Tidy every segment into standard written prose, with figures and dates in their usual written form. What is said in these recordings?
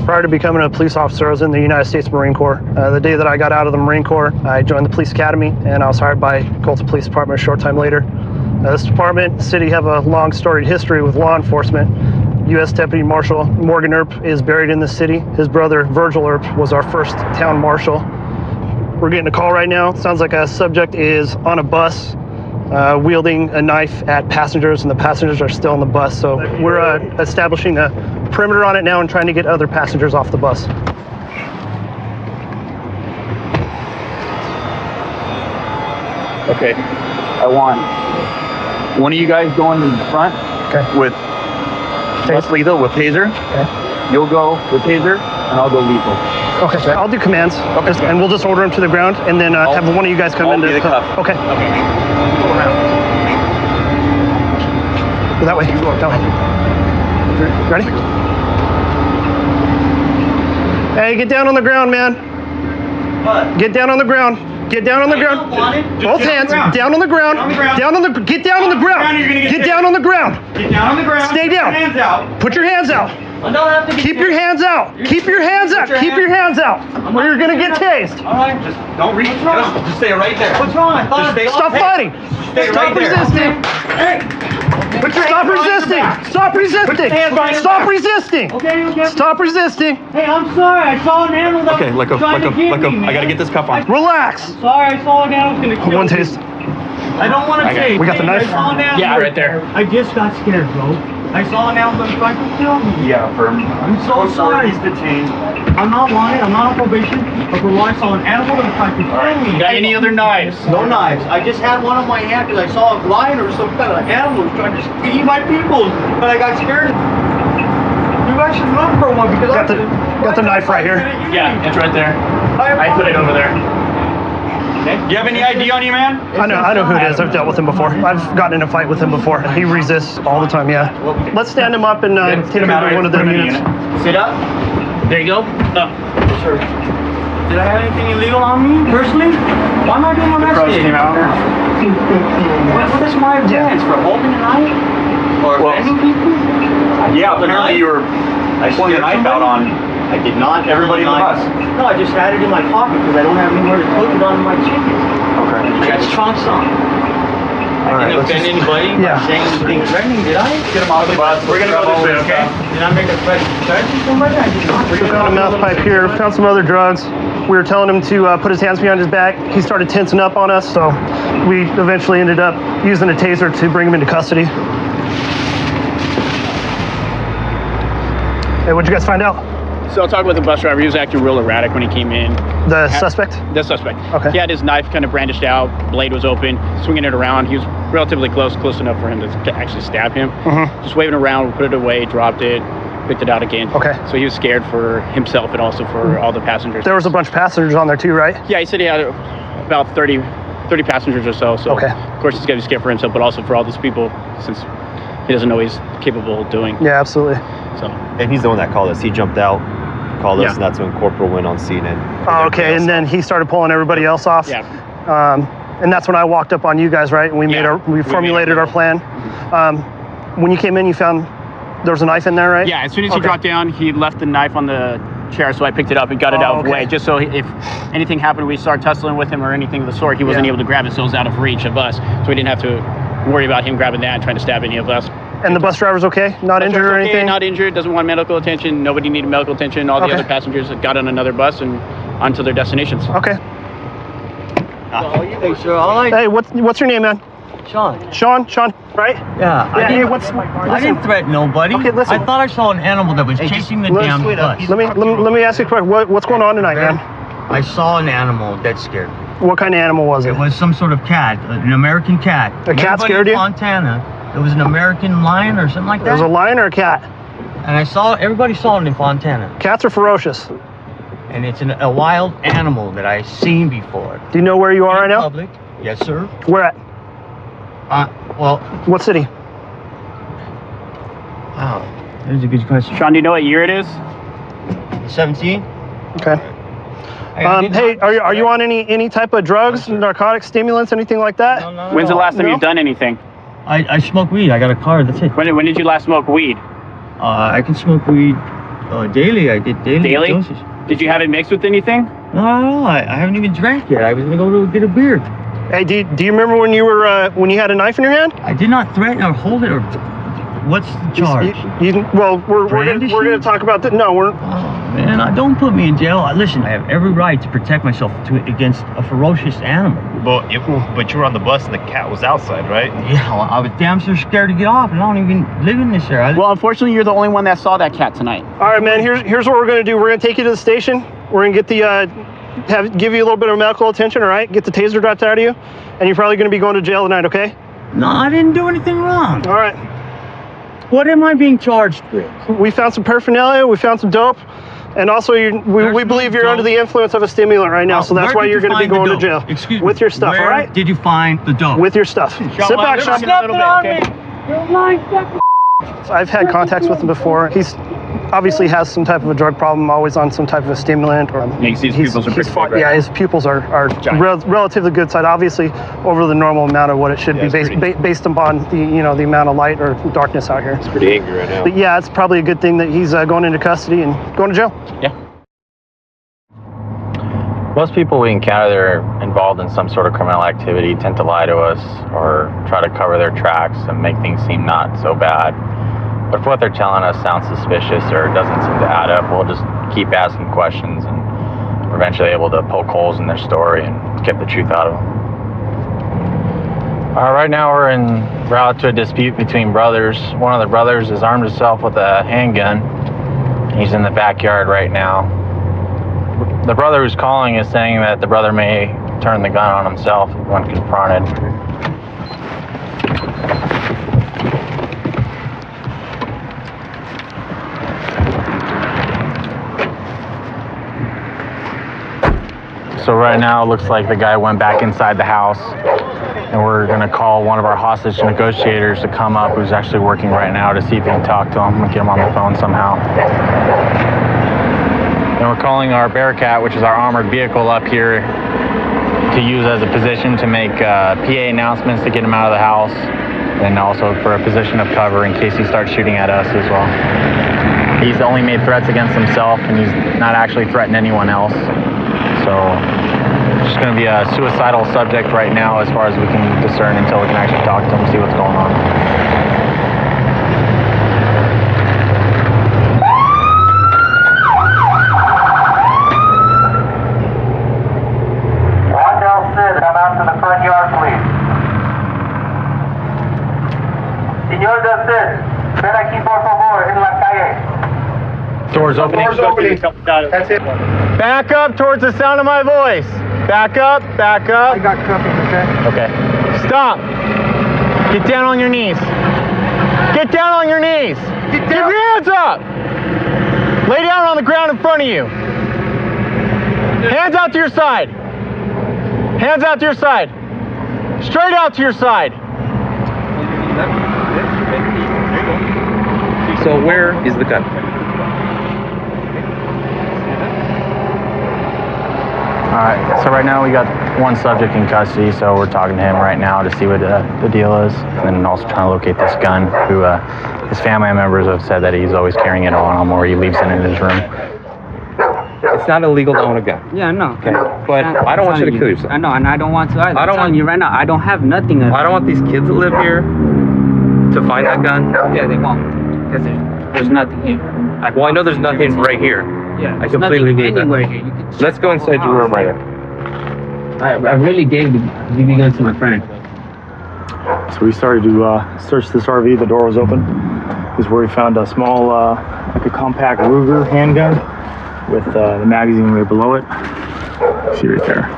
Prior to becoming a police officer, I was in the United States Marine Corps. The day that I got out of the Marine Corps, I joined the police academy, and I was hired by Colton Police Department a short time later. This department, city, have a long storied history with law enforcement. U.S. Deputy Marshal Morgan Earp is buried in the city. His brother, Virgil Earp, was our first town marshal. We're getting a call right now. Sounds like a subject is on a bus, wielding a knife at passengers, and the passengers are still on the bus. So we're establishing a perimeter on it now and trying to get other passengers off the bus. Okay, I want one of you guys going in the front. Okay. With less lethal, with taser. Okay. You'll go with taser, and I'll go lethal. Okay, so I'll do commands. Okay. And we'll just order them to the ground, and then have one of you guys come in. I'll be the cuff. Okay. Okay. Go around. That way. That way. Ready? Hey, get down on the ground, man. What? Get down on the ground. Get down on the ground. Both hands. Down on the ground. Down on the. Get down on the ground. Get down on the ground. Get down on the ground. Stay down. Hands out. Put your hands out. I don't have to get Keep your hands out. Keep your hands out. Keep your hands out. Or you're gonna get tased. All right. Just don't reach. Just stay right there. What's wrong? I thought Stop fighting. Stay Stop right there. resisting. Hey. Stop resisting. Stop resisting. Stop resisting. Okay. Stop resisting. Hey, I'm sorry. I saw an animal that Okay, was trying to get me, I gotta get this cuff on. Relax. Sorry, I saw an animal was gonna kill One me. taste. I don't want to taste. We got the knife? I saw an animal. Yeah, right there. I just got scared, bro. I saw an animal that was trying to kill me. Yeah, firm. I'm so sorry. He's detained. I'm not wanted. I'm not on probation. But for I saw an animal that was trying to kill me. Got any other knives? No knives. I just had one on my hand because I saw a lion or some kind of animal was trying to eat my people. But I got scared. You guys should look for one because Got the knife right here. Yeah, it's right there. I put it over there. Okay. Do you have any ID on you, man? I know who it is. I've dealt with him before. I've gotten in a fight with him before. He resists all the time. Yeah. Let's stand him up and take him out of one of their units. Sit up. There you go. Up. Sure. Did I have anything illegal on me personally? Why am I being arrested? Came out. What is my offense for holding a knife or offending people? Yeah, apparently you were pulling your knife out on. I did not. Everybody in the bus. No, I just had it in my pocket because I don't have anywhere to put it on my chin. Okay. I got trunks on. I didn't offend anybody by saying anything threatening, did I? Get him off the bus. We're gonna go this way, okay? Did I make a threat to somebody? I did not. We found a mouth pipe here. Found some other drugs. We were telling him to put his hands behind his back. He started tensing up on us, so we eventually ended up using a taser to bring him into custody. Hey, what'd you guys find out? So I'll talk about the bus driver. He was acting real erratic when he came in. The suspect? The suspect. Okay. He had his knife kind of brandished out, blade was open, swinging it around. He was relatively close enough for him to actually stab him. Just waving around, put it away, dropped it, picked it out again. Okay. So he was scared for himself and also for all the passengers. There was a bunch of passengers on there too, right? Yeah, he said he had about 30 passengers or so. So okay. Of course he's got to be scared for himself, but also for all these people since he doesn't know what he's capable of doing. Yeah, absolutely. So. And he's the one that called us. He jumped out, called us, and that's when Corporal went on scene. Okay, and then he started pulling everybody else off. Yeah. And that's when I walked up on you guys, right? And we formulated our plan. When you came in, you found there was a knife in there, right? Yeah, as soon as he dropped down, he left the knife on the chair, so I picked it up and got it out of the way, just so if anything happened, we started tussling with him or anything of the sort, he wasn't able to grab it, so it was out of reach of us. So we didn't have to worry about him grabbing that and trying to stab any of us. And the bus driver's okay? Not injured or anything? Not injured, doesn't want medical attention. Nobody needed medical attention. All the other passengers got on another bus and onto their destinations. Okay. Hey, sir, Hey, what's your name, man? Sean, right? Yeah. I didn't threaten nobody. Okay, listen. I thought I saw an animal that was chasing the damn bus. Let me ask you a question. What's going on tonight, man? I saw an animal that scared me. What kind of animal was it? It was some sort of cat, an American cat. A cat scared you? In Montana, it was an American lion or something like that. It was a lion or a cat? And everybody saw it in Fontana. Cats are ferocious. And it's a wild animal that I've seen before. Do you know where you are right now? Public. Yes, sir. Where at? Well. What city? Wow, that's a good question. Sean, do you know what year it is? 17. Okay. Hey, are you on any type of drugs, narcotics, stimulants, anything like that? No. When's the last time you've done anything? I smoke weed. I got a car. That's it. When did you last smoke weed? I can smoke weed daily. I did daily. Daily? doses. Did you have it mixed with anything? No, I haven't even drank yet. I was gonna go to get a beer. Hey, do you remember when you were when you had a knife in your hand? I did not threaten or hold it or. What's the charge? Well, we're gonna talk about that. No, we're. Oh man, don't put me in jail. Listen, I have every right to protect myself against a ferocious animal. But you were on the bus and the cat was outside, right? Yeah, well, I was damn sure scared to get off, and I don't even live in this area. Well, unfortunately, you're the only one that saw that cat tonight. All right, man. Here's what we're gonna do. We're gonna take you to the station. We're gonna get the give you a little bit of medical attention. All right, get the taser dropped out of you, and you're probably gonna be going to jail tonight. Okay? No, I didn't do anything wrong. All right. What am I being charged with? We found some paraphernalia. We found some dope. And also, we believe you're under the influence of a stimulant right now, so that's why you're going to be going to jail. Excuse me. With your stuff, all right? Did you find the dope? With your stuff. Sit back, Sean. I've had contacts with him before. He's obviously has some type of a drug problem, always on some type of a stimulant. Or Makes these pupils are pretty big, right? Yeah, his pupils are relatively good side, obviously over the normal amount of what it should be based upon the amount of light or darkness out here. It's pretty angry right now. But yeah, it's probably a good thing that he's going into custody and going to jail. Yeah. Most people we encounter that are involved in some sort of criminal activity tend to lie to us or try to cover their tracks and make things seem not so bad. But if what they're telling us sounds suspicious or doesn't seem to add up, we'll just keep asking questions, and we're eventually able to poke holes in their story and get the truth out of them. Right now we're en route to a dispute between brothers. One of the brothers has armed himself with a handgun. He's in the backyard right now. The brother who's calling is saying that the brother may turn the gun on himself when confronted. So right now it looks like the guy went back inside the house, and we're gonna call one of our hostage negotiators to come up, who's actually working right now, to see if we can talk to him and get him on the phone somehow. And we're calling our Bearcat, which is our armored vehicle, up here to use as a position to make PA announcements to get him out of the house, and also for a position of cover in case he starts shooting at us as well. He's only made threats against himself, and he's not actually threatened anyone else. So it's just going to be a suicidal subject right now as far as we can discern until we can actually talk to him and see what's going on. Come out to the front yard, please. Señor Dustin, ven aquí por favor en la calle. Doors opening. Doors opening. That's it. Back up towards the sound of my voice. Back up, back up. I got cuffing, okay? Okay. Stop. Get down on your knees. Get down on your knees. Get your hands up. Lay down on the ground in front of you. Hands out to your side. Hands out to your side. Straight out to your side. So where is the gun? Alright, so right now we got one subject in custody, so we're talking to him right now to see what the deal is, and then also trying to locate this gun, who his family members have said that he's always carrying it on him, or he leaves it in his room. It's not illegal to own a gun. Yeah, no. Okay, but I don't want you to kill yourself. I know, and I don't want to either. I don't I'm telling want you right now. I don't have nothing. I don't want these kids that live here to find that gun. Yeah, they won't, because there's nothing here. Well, I know there's nothing right here. Yeah, I there's completely nothing get that. anywhere here. You can Let's go inside your room right now. I really gave the BB gun to my friend. So we started to search this RV. The door was open. This is where we found a small, like a compact Ruger handgun with the magazine right below it. See right there.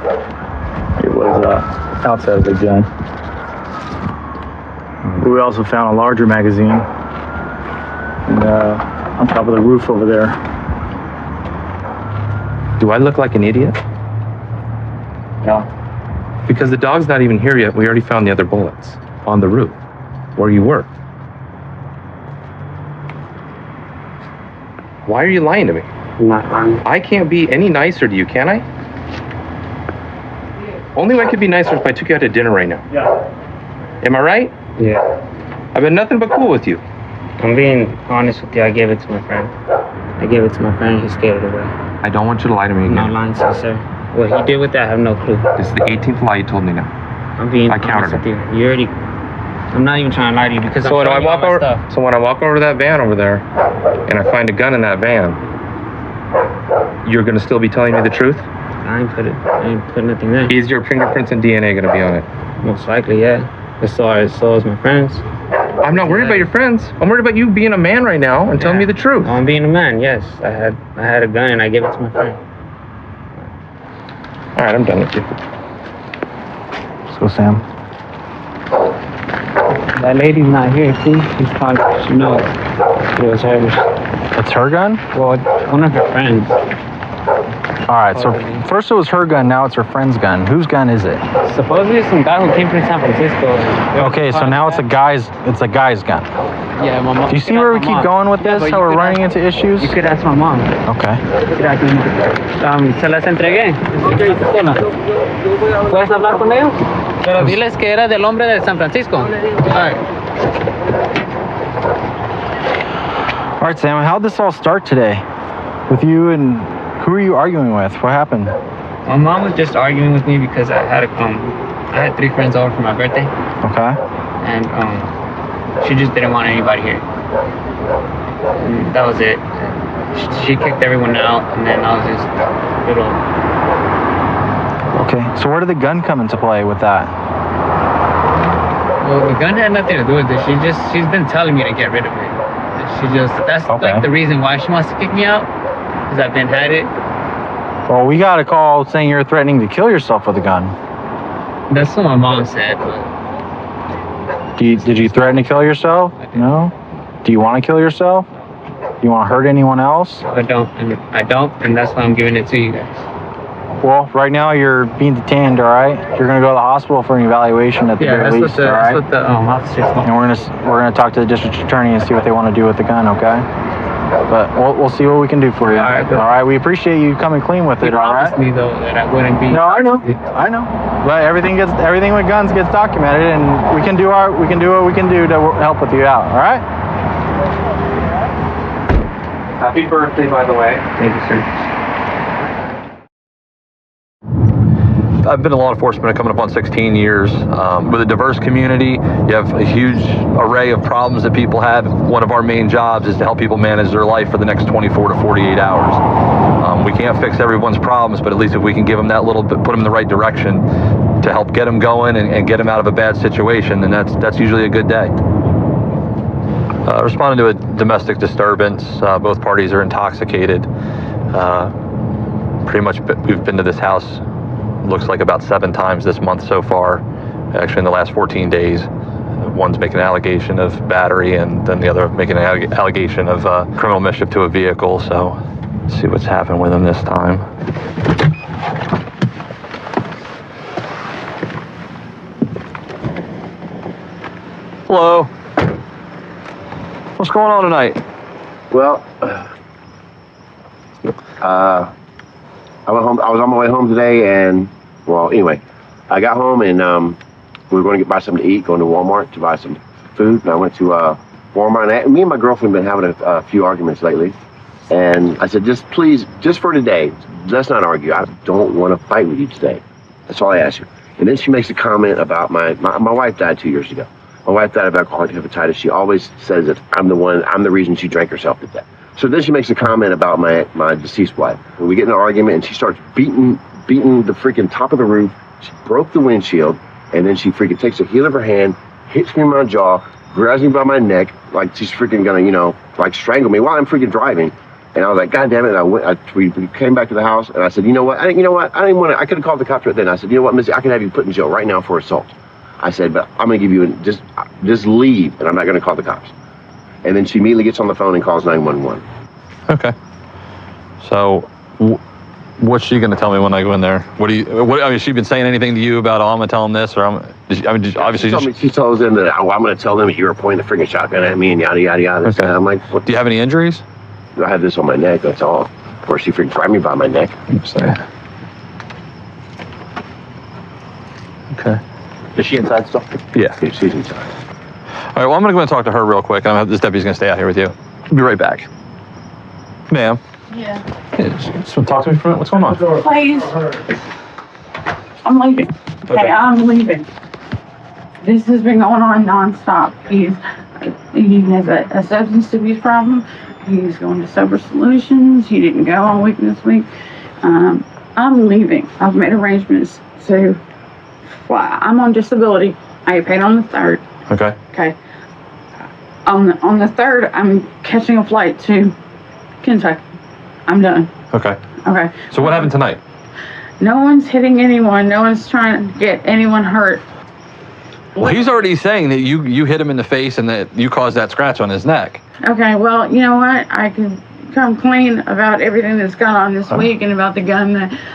It was outside of the gun. We also found a larger magazine on top of the roof over there. Do I look like an idiot? No. Because the dog's not even here yet. We already found the other bullets on the roof where you were. Why are you lying to me? I can't be any nicer to you, can I? Only way I could be nicer if I took you out to dinner right now. Yeah. Am I right? Yeah. I've been nothing but cool with you. I'm being honest with you. I gave it to my friend. I gave it to my friend. He scared it away. I don't want you to lie to me I'm again. not lying to you, sir. What he did with that, I have no clue. This is the 18th lie you told me now. I'm being I counted honest with you. You already. I'm not even trying to lie to you because So I'm when I showing you all walk my over, stuff. so when I walk over to that van over there, and I find a gun in that van, you're gonna still be telling me the truth? I ain't put nothing there. Is your fingerprints and DNA gonna be on it? Most likely, yeah. But so is my friends. I'm not worried about your friends. I'm worried about you being a man right now and telling me the truth. I'm being a man. Yes, I had a gun and I gave it to my friend. All right, I'm done with you. Let's go, Sam. That lady's not here. See, she's probably she knows it was her. It's her gun? Well, one of her friends. All right, so first it was her gun, now it's her friend's gun. Whose gun is it? Supposedly some guy who came from San Francisco. Okay, so now it's a guy's gun. Yeah, my mom. Do you see where we keep going with this? How we're running into issues? You could ask my mom. Okay. Se las entregué. ¿Puedes hablar con ellos? Pero diles que era del hombre de San Francisco. All right, Sam, how'd this all start today? With you and who are you arguing with? What happened? My mom was just arguing with me because I had 3 friends over for my birthday. Okay. And she just didn't want anybody here. And that was it. She kicked everyone out, and then I was just a little. Okay, so where did the gun come into play with that? Well, the gun had nothing to do with it. She's been telling me to get rid of it. That's Okay. like the reason why she wants to kick me out, because I've been had it. Well, we got a call saying you're threatening to kill yourself with a gun. That's what my mom said, but Did you threaten to kill yourself? No? Do you want to kill yourself? Do you want to hurt anyone else? I don't, and that's why I'm giving it to you guys. Well, right now you're being detained, all right? You're going to go to the hospital for an evaluation at the very least, all right? That's what the officer said. And we're gonna talk to the district attorney and see what they want to do with the gun, okay? But we'll see what we can do for you. All right, good. All right, we appreciate you coming clean with it, all right? Promised me though that I wouldn't be. No, I know. But everything with guns gets documented, and we can do what we can do to help with you out, all right? Happy birthday, by the way. Thank you, sir. I've been in law enforcement coming up on 16 years. With a diverse community, you have a huge array of problems that people have. One of our main jobs is to help people manage their life for the next 24 to 48 hours. We can't fix everyone's problems, but at least if we can give them that little bit, put them in the right direction to help get them going and get them out of a bad situation, then that's usually a good day. Responding to a domestic disturbance, both parties are intoxicated. Pretty much we've been to this house, looks like about 7 times this month so far, actually in the last 14 days. One's making an allegation of battery, and then the other making an allegation of criminal mischief to a vehicle. So let's see what's happened with him this time. Hello. What's going on tonight? Well, I went home. I was on my way home today, and well, anyway, I got home and we were going to buy something to eat. Going to Walmart to buy some food, and I went to Walmart. And me and my girlfriend have been having a few arguments lately, and I said, just please, just for today, let's not argue. I don't want to fight with you today. That's all I asked her. And then she makes a comment about my wife died 2 years ago. My wife died of alcoholic hepatitis. She always says that I'm the reason she drank herself to death. So then she makes a comment about my deceased wife. And we get in an argument, and she starts beating the freaking top of the roof. She broke the windshield, and then she freaking takes the heel of her hand, hits me in my jaw, grabs me by my neck, like she's freaking gonna, like strangle me while I'm freaking driving. And I was like, God damn it! And we came back to the house, and I said, I could have called the cops right then. I said, you know what, Missy, I can have you put in jail right now for assault. I said, but I'm gonna give you just leave, and I'm not gonna call the cops. And then she immediately gets on the phone and calls 911. Okay. So, what's she going to tell me when I go in there? Has she been saying anything to you about, I'm going to tell them this, or obviously she tells them that, I'm going to tell them that you were pointing the freaking shotgun at me and yada, yada, yada. Okay. And I'm like, what? Do you have any injuries? I have this on my neck, that's all. Of course, she freaking grabbed me by my neck. Okay. Is she inside still? Yeah. She's inside. All right, well, I'm going to go and talk to her real quick. This deputy's going to stay out here with you. I'll be right back. Ma'am. Yeah. Just want to talk to me for a minute. What's going on? Please. I'm leaving. Okay, I'm leaving. This has been going on nonstop. He has a substance abuse problem. He's going to Sober Solutions. He didn't go all week this week. I'm leaving. I've made arrangements to fly. I'm on disability. I get paid on the 3rd. Okay. Okay. On the 3rd, I'm catching a flight to Kentucky. I'm done. Okay. Okay. So what happened tonight? No one's hitting anyone. No one's trying to get anyone hurt. Well, he's already saying that you hit him in the face and that you caused that scratch on his neck. Okay, well, you know what? I can come clean about everything that's gone on this week and about the gun,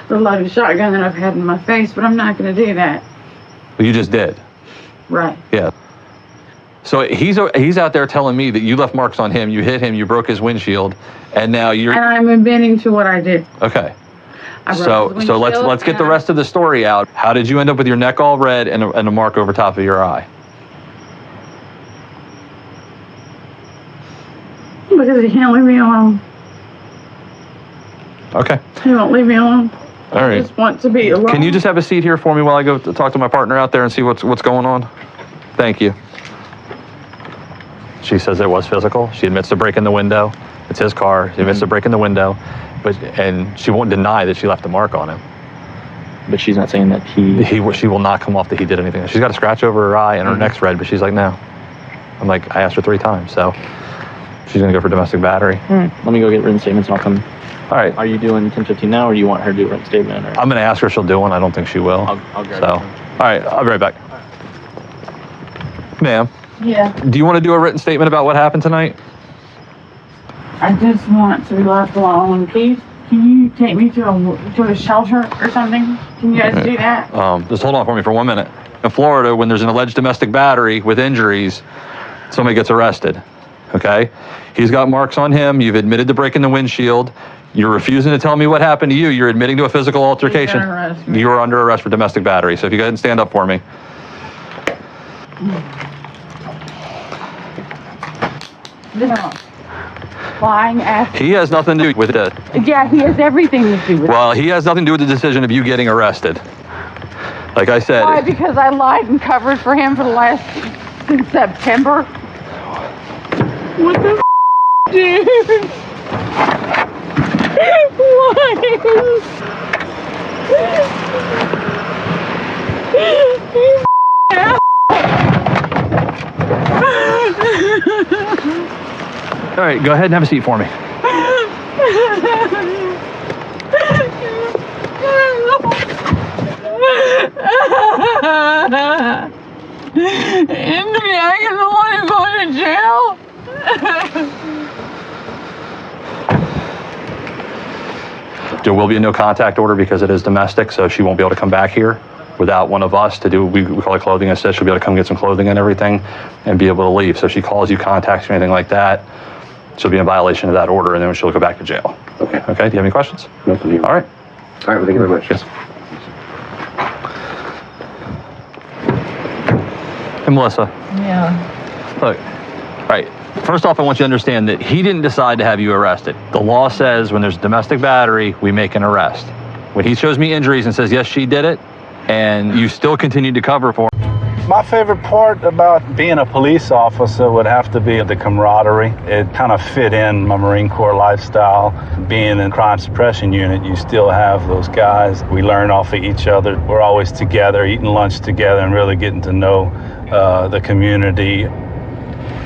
the loaded shotgun that I've had in my face, but I'm not going to do that. Well, you just did. Right. Yeah. So he's out there telling me that you left marks on him, you hit him, you broke his windshield, and now you're... And I'm admitting to what I did. Okay. So let's get the rest of the story out. How did you end up with your neck all red and a mark over top of your eye? Because he can't leave me alone. Okay. He won't leave me alone. All right. I just want to be alone. Can you just have a seat here for me while I go to talk to my partner out there and see what's going on? Thank you. She says it was physical. She admits to breaking the window. It's his car. She admits to breaking the window, and she won't deny that she left a mark on him. But she's not saying that she will not come off that he did anything. She's got a scratch over her eye and her neck's red, but she's like, no. I'm like, I asked her 3 times, so she's gonna go for domestic battery. Let me go get written statements and I'll come. All right. Are you doing 1015 now, or do you want her to do a written statement? Or? I'm gonna ask her if she'll do one. I don't think she will. I'll grab so. All right, I'll be right back. Ma'am. Yeah. Do you want to do a written statement about what happened tonight? I just want to be left alone. Can you take me to a shelter or something? Can you guys do that? Just hold on for me for 1 minute. In Florida, when there's an alleged domestic battery with injuries, somebody gets arrested. Okay? He's got marks on him. You've admitted to breaking the windshield. You're refusing to tell me what happened to you. You're admitting to a physical altercation. You are under arrest for domestic battery. So if you go ahead and stand up for me. No. Lying ass. He has nothing to do with it. Yeah, he has everything to do with it. Well, he has nothing to do with the decision of you getting arrested. Like I said. Why? Because I lied and covered for him since September. What the dude? All right, go ahead and have a seat for me. And I don't want to go to jail. There will be a no contact order because it is domestic, so she won't be able to come back here without one of us to do, we call it clothing assist. She'll be able to come get some clothing and everything and be able to leave. So if she calls you, contacts you, anything like that, she'll be in violation of that order, and then she'll go back to jail. Okay. Okay, do you have any questions? Nothing. All right. All right, well, thank you very much. Yes. Hey, Melissa. Yeah. Look, all right. First off, I want you to understand that he didn't decide to have you arrested. The law says when there's domestic battery, we make an arrest. When he shows me injuries and says, yes, she did it, and you still continue to cover for him. My favorite part about being a police officer would have to be the camaraderie. It kind of fit in my Marine Corps lifestyle. Being in crime suppression unit, you still have those guys. We learn off of each other. We're always together, eating lunch together, and really getting to know the community.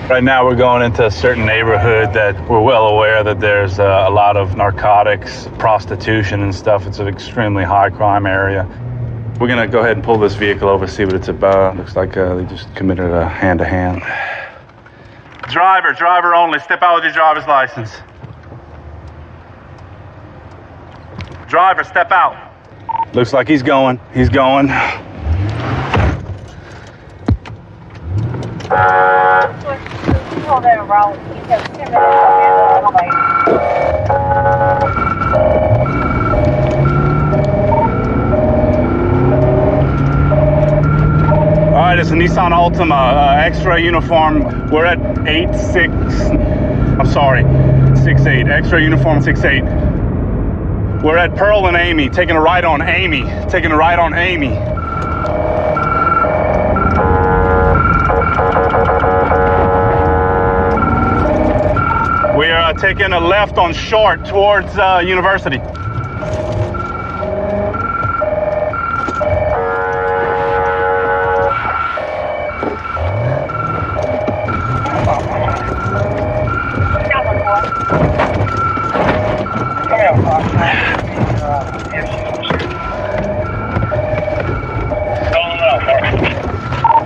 Right now we're going into a certain neighborhood that we're well aware that there's a lot of narcotics, prostitution and stuff. It's an extremely high crime area. We're gonna go ahead and pull this vehicle over, see what it's about. Looks like they just committed a hand-to-hand. Driver only. Step out with your driver's license. Driver, step out. Looks like he's going. All right, it's a Nissan Altima, X-ray uniform. We're at 6 6'8", X-ray uniform 6'8". We're at Pearl and Amy, taking a right on Amy, We are taking a left on Short towards University.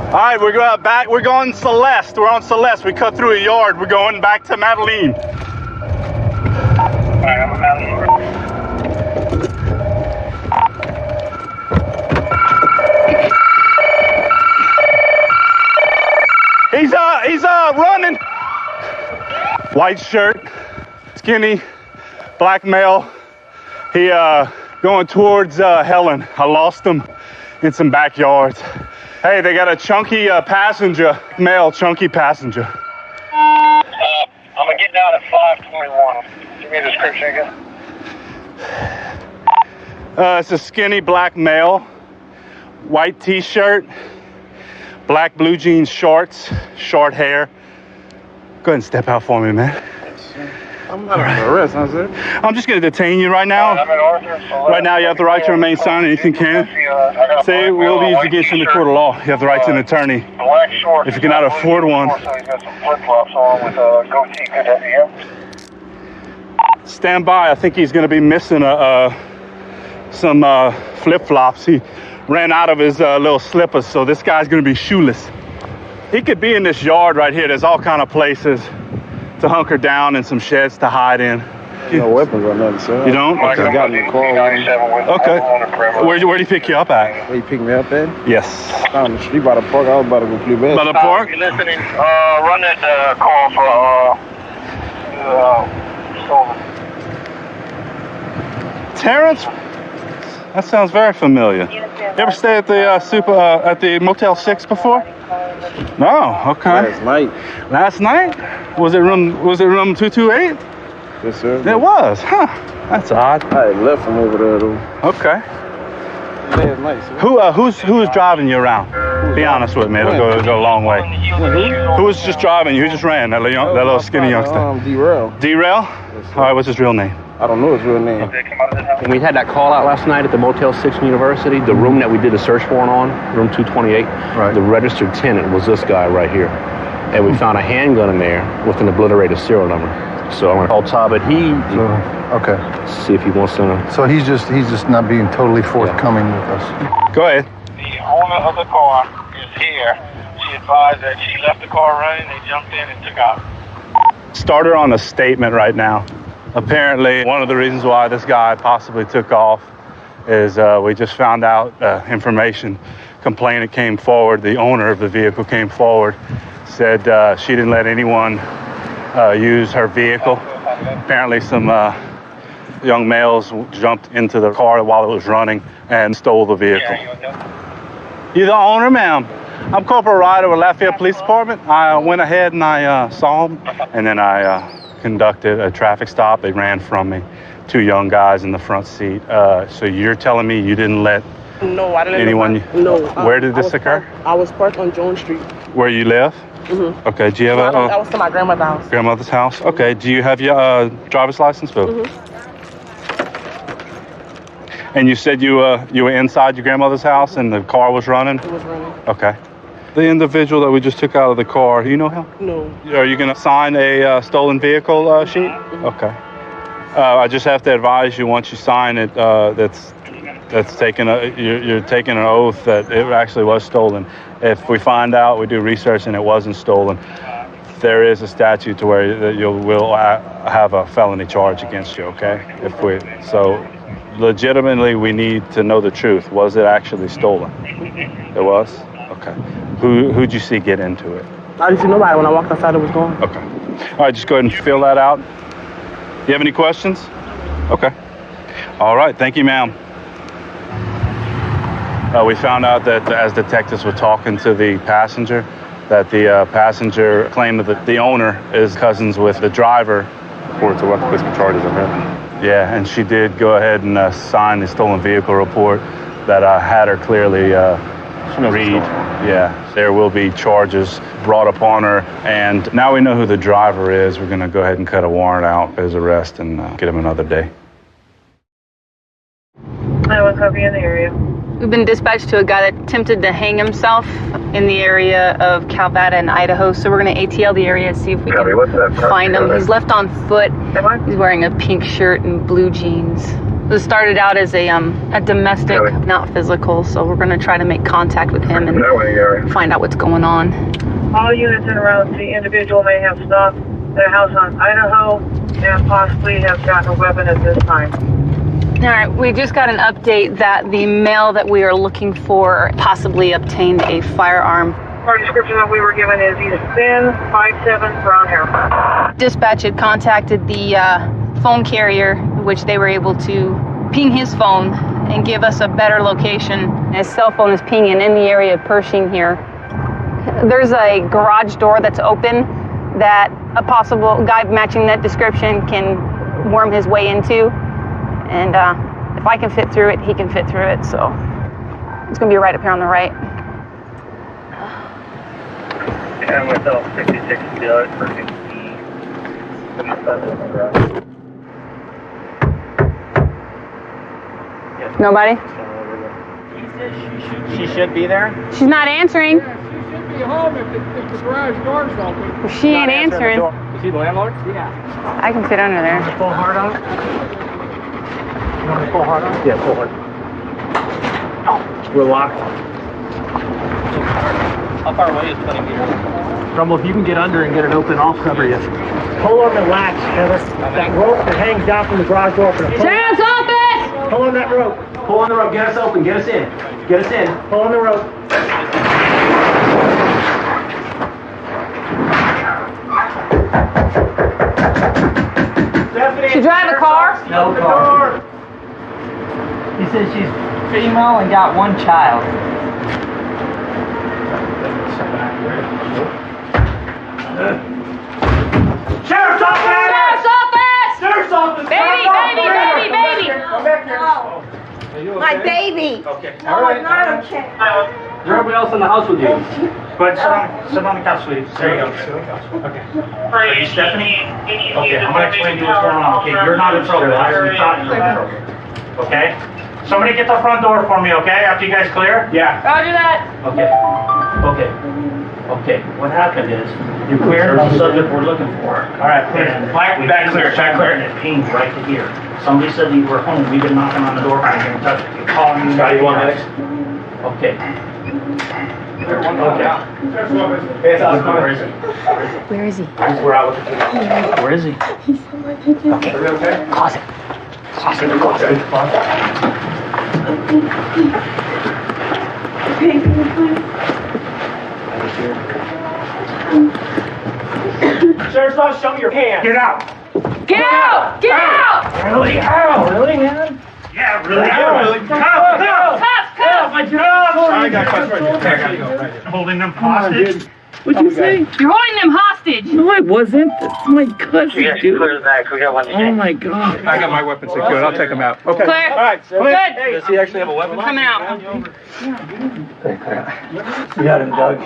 All right, we're going back. We're going Celeste. We're on Celeste. We cut through a yard. We're going back to Madeline. He's running. White shirt, skinny, black male. He going towards Helen. I lost him in some backyards. Hey, they got a chunky passenger, male chunky passenger. I'm gonna get down at 521. Give me a description again. It's a skinny black male, white t-shirt, black blue jeans shorts, short hair. Go ahead and step out for me, man. I'm not under arrest, huh, sir? I'm just going to detain you right now. Right now, you have the right to remain silent. Anything can. Say we'll be used against you in the court of law. You have the right to an attorney. If you cannot afford one. Stand by. I think he's going to be missing some flip-flops. He ran out of his little slippers, so this guy's going to be shoeless. He could be in this yard right here. There's all kind of places to hunker down and some sheds to hide in. No weapons or nothing, sir. You don't? I just got in the car. Okay. Where'd he pick you up at? Where you picked me up at? Yes. Down the street by the park. I was about to go play basketball. By the park? Listening, run that call for stolen. Terrence? That sounds very familiar. You ever stay at the at the Motel 6 before? No. Okay. Last night? Was it room 228? Yes, sir. It was. Huh. That's odd. I left from over there though. Okay. Last night, sir. Who's driving you around? Be honest with me. It'll go a long way. Who was just driving you? Who just ran? That little skinny youngster. D-Rail. D-Rail? All right. What's his real name? I don't know his real name. When we had that call out last night at the Motel 6 in University, the room that we did a search warrant on, room 228, the registered tenant was this guy right here. And we found a handgun in there with an obliterated serial number. So I'm gonna call Todd, but okay. See if he wants to. So he's just not being totally forthcoming with us. Go ahead. The owner of the car is here. She advised that she left the car running, they jumped in and took out. Start her on a statement right now. Apparently, one of the reasons why this guy possibly took off is we just found out information. Complainant came forward. The owner of the vehicle came forward, said she didn't let anyone use her vehicle. Apparently, some young males jumped into the car while it was running and stole the vehicle. You're the owner, ma'am? I'm Corporal Ryder with Lafayette Police Department. I went ahead and I saw him, and then I conducted a traffic stop. They ran from me. Two young guys in the front seat. So you're telling me you didn't let No, I didn't anyone? No. Where did this occur? I was parked on Jones Street. Where you live? Mm-hmm. Okay. Do you have I was to my grandmother's house. grandmother's house? Okay. Do you have your driver's license, Phil? Mm-hmm. And you said you were inside your grandmother's house and the car was running? It was running. Okay. The individual that we just took out of the car, you know him? No. Are you going to sign a stolen vehicle sheet? Mm-hmm. Okay. I just have to advise you, once you sign it, that's taking you're taking an oath that it actually was stolen. If we find out, we do research and it wasn't stolen, there is a statute to where that you will have a felony charge against you. Okay. So legitimately, we need to know the truth. Was it actually stolen? It was. Okay. Who'd you see get into it? I didn't see nobody when I walked outside. It was gone. Okay. All right, just go ahead and fill that out. You have any questions? Okay. All right, thank you, ma'am. We found out that as detectives were talking to the passenger, that the passenger claimed that the owner is cousins with the driver report, so we'll have to put some charges on her. Yeah, and she did go ahead and sign the stolen vehicle report that had her clearly read. Yeah, there will be charges brought upon her, and now we know who the driver is. We're going to go ahead and cut a warrant out for his arrest and get him another day. I will cover you in the area. We've been dispatched to a guy that attempted to hang himself in the area of Calvada in Idaho, so we're going to ATL the area and see if we can find him. He's left on foot. He's wearing a pink shirt and blue jeans. This started out as a domestic, not physical, so we're going to try to make contact with him and find out what's going on. All units in around the individual may have stopped their house on Idaho and possibly have gotten a weapon at this time. All right, we just got an update that the male that we are looking for possibly obtained a firearm. Our description that we were given is he's thin, 5'7", brown hair. Dispatch had contacted the phone carrier, which they were able to ping his phone and give us a better location. His cell phone is pinging in the area of Pershing here. There's a garage door that's open that a possible guy matching that description can worm his way into. And if I can fit through it, he can fit through it. So it's going to be right up here on the right. And myself, 66 Dillard, Pershing. Nobody? She should be there. She's not answering. She should be home if the garage door's open. She ain't answering. Is he the landlord? Yeah. I can fit under there. Pull hard on it? You want to pull hard on it? Yeah, pull hard. Oh, we're locked. How far away is 20 meters? Rumble, if you can get under and get it open, I'll cover you. Pull on the latch, Heather. That rope that hangs down from the garage door for the Sheriff's office! Pull on that rope. Pull on the rope. Get us open. Get us in. Get us in. Pull on the rope. She drive a car? No car. He says she's female and got one child. Sheriff's office! Sheriff's office! Sheriff's office! Baby, baby, baby, baby! Come back here. No. My baby. Okay. No, it's not okay. Is there anybody else in the house with you? Go ahead, sit on the couch, please. There you go. Okay. Are you Stephanie? Okay, I'm gonna explain to you what's going on. Okay, you're not in trouble. I thought you were in trouble. Okay? Somebody get the front door for me, okay? After you guys clear? Yeah. Roger that. Okay. Okay. Okay. What happened is, you cleared the subject we're looking for. All right, clear. Back clear, back clear. And it pinged right to here. Somebody said you were home. We've been knocking on the door, trying to get in touch with you. Calling you. Scotty, you want medics? Okay. Okay. Where is he? We're out with the Where is he? Okay. Are we okay? Closet. Closet. Closet. Sheriff's office, show me your hand. Get out. Get out! Get out! Really? Ow, really, man? Yeah, really. Really. Cuff! My God. I got questions. Holding them hostage. What'd you say? You're holding them hostage. No, I wasn't. That's my cousin, dude. Clear the back. We got one. Oh my God. I got my weapon secured. I'll take him out. Okay. Clear. All right, Good. Does he actually have a weapon? Coming out. You got him, Doug.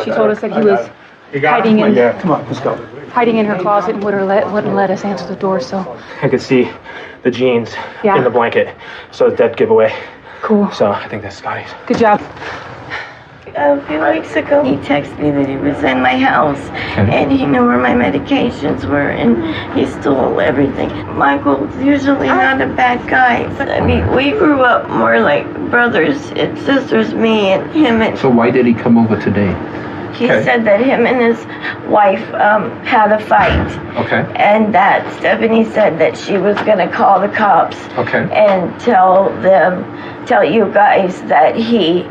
She told us that he was hiding in, Come on, let's go. hiding in her closet and wouldn't let us answer the door, so. I could see the jeans Yeah. in the blanket, so it's dead giveaway. Cool. So I think that's Scotty's. Good job. A few weeks ago, he texted me that he was in my house and he knew where my medications were and he stole everything. Michael's usually not a bad guy, but I mean, we grew up more like brothers and sisters, me and him. And So why did he come over today? he said that him and his wife had a fight. Okay. And that Stephanie said that she was gonna call the cops Okay. and tell you guys that he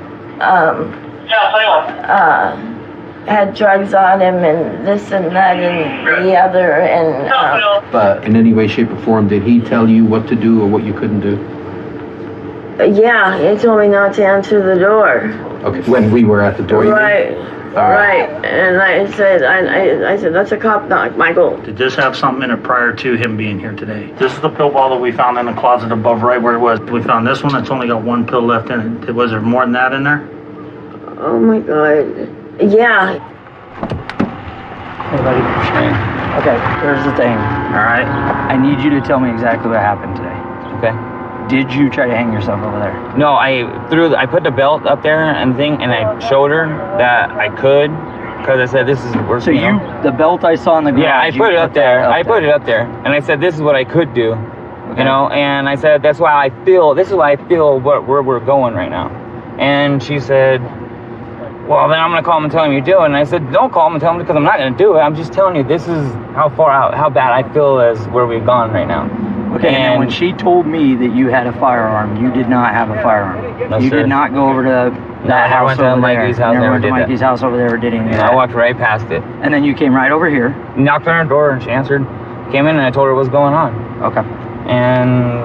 had drugs on him and this and that and the other and But in any way, shape, or form, did he tell you what to do or what you couldn't do? Yeah, he told me not to answer the door. Okay, when we were at the door, you mean? Right. Right. And I said, I said, that's a cop knock, Michael. Did this have something in it prior to him being here today? This is the pill bottle we found in the closet above, right where it was. We found this one. It's only got one pill left in it. Was there more than that in there? Oh my God. Yeah. Hey, buddy. Okay, here's the thing, all right? I need you to tell me exactly what happened today. Okay? Did you try to hang yourself over there? No, I put the belt up there and I showed her that I could, because I said this is working. So the belt I saw in the garage. Yeah, I put it up there. I put it up there, and I said this is what I could do, you know. And I said this is why I feel where we're going right now. And she said, well, then I'm gonna call him and tell him you're doing. And I said, don't call him and tell him because I'm not gonna do it. I'm just telling you this is how bad I feel as where we've gone right now. Okay, and when she told me that you had a firearm, you did not have a firearm. No, you sir. did not go over to that house over there. Mikey's house. Never went to Mikey's house over there or did anything. I walked right past it. And then you came right over here. Knocked on her door and she answered. Came in and I told her what's going on. Okay. And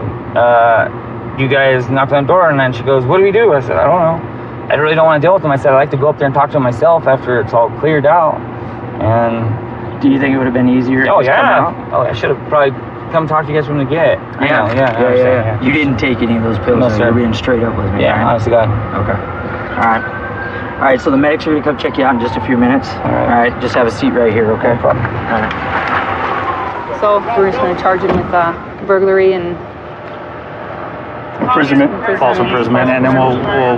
you guys knocked on the door and then she goes, what do we do? I said, I don't know. I really don't want to deal with them. I said, I'd like to go up there and talk to them myself after it's all cleared out. And do you think it would have been easier? Oh, yeah. Oh, I should have probably come talk to you guys from the get. Yeah. You didn't take any of those pills. No, though. sir. You're being straight up with me. Yeah, right? honest to God. Okay. All right, so the medics are going to come check you out in just a few minutes. All right, just have a seat right here, okay? No problem. All right. So we're just going to charge him with burglary and Imprisonment, false imprisonment, and then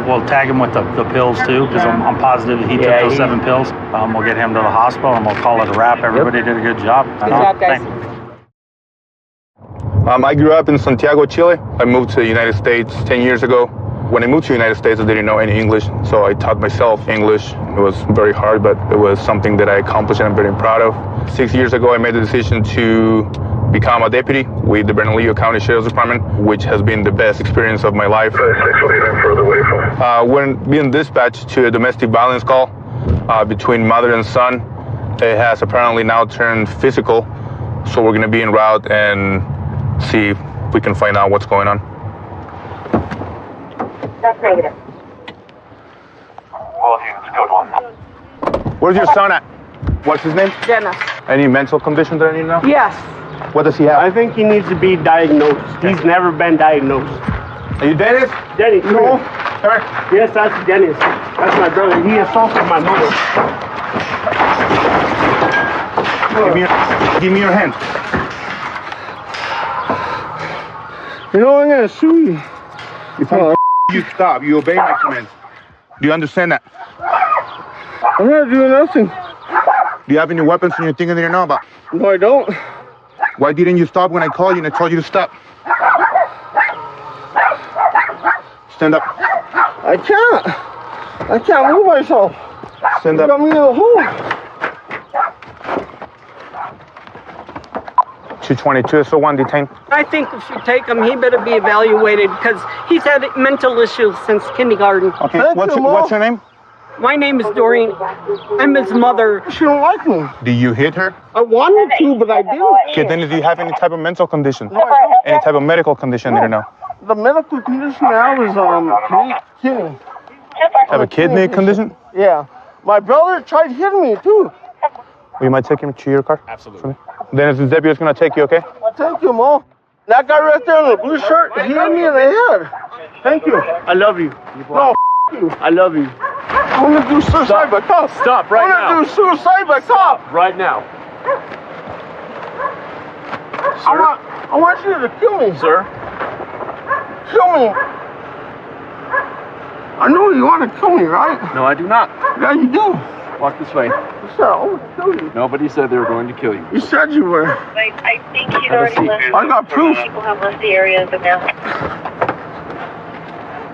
we'll tag him with the pills too, because I'm positive that he took those 7 pills. We'll get him to the hospital and we'll call it a wrap. Everybody did a good job. Good job, guys. I grew up in Santiago, Chile. I moved to the United States 10 years ago. When I moved to the United States, I didn't know any English, so I taught myself English. It was very hard, but it was something that I accomplished and I'm very proud of. 6 years ago, I made the decision to become a deputy with the Bernalillo County Sheriff's Department, which has been the best experience of my life. When being dispatched to a domestic violence call between mother and son, it has apparently now turned physical, so we're going to be en route and see if we can find out what's going on. That's negative. Well, it's a good one. Where's your son at? What's his name? Dennis. Any mental conditions that I need to know? Yes. What does he have? I think he needs to be diagnosed. He's never been diagnosed. Are you Dennis? Dennis. No. Sir? Yes, that's Dennis. That's my brother. He assaulted my mother. Give me your hand. You know, I'm gonna sue you. If you stop, you obey my commands. Do you understand that? I'm not doing nothing. Do you have any weapons in your thing that you know about? No, I don't. Why didn't you stop when I called you and I told you to stop? Stand up. I can't move myself. Stand up. You got me in a hole. 222 SO1 detained. I think if you take him, he better be evaluated because he's had mental issues since kindergarten. Okay, what's your name? My name is Doreen. I'm his mother. She don't like me. Do you hit her? I wanted to, but I didn't. Okay, then do you have any type of mental condition? No, I don't. Any type of medical condition that you know? The medical condition I have is kidney. Have a kidney condition? Yeah. My brother tried hitting me too. You might take him to your car? Absolutely. Dennis, the deputy is going to take you, okay? Thank you, Mo. That guy right there in the blue shirt, he hit me in the head. Thank you. I love you. No, you. I love you. I want to do suicide by cop. Stop right now. I want to do suicide by cop. Right now. I want you to kill me. Sir? Kill me. I know you want to kill me, right? No, I do not. Yeah, you do. Walk this way. You said I want to kill you. Nobody said they were going to kill you. You said you were. I think he's Have a already seat. listed. I got proof. People have left the area of the now.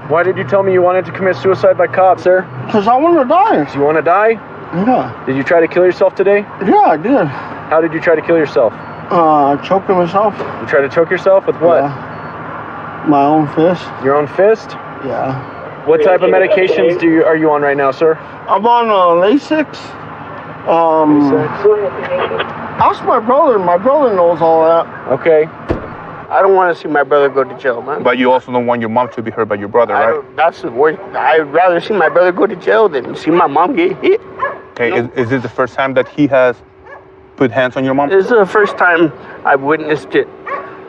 Why did you tell me you wanted to commit suicide by cop, sir? Because I want to die. Do you want to die? Yeah. Did you try to kill yourself today? Yeah, I did. How did you try to kill yourself? Choking myself. You tried to choke yourself with what? Yeah. My own fist. Your own fist? Yeah. What type of medications are you on right now, sir? I'm on Lasix. Ask my brother. My brother knows all that. Okay. I don't want to see my brother go to jail, man. But you also don't want your mom to be hurt by your brother, right? That's the worst. I'd rather see my brother go to jail than see my mom get hit. Okay, is this the first time that he has put hands on your mom? This is the first time I've witnessed it.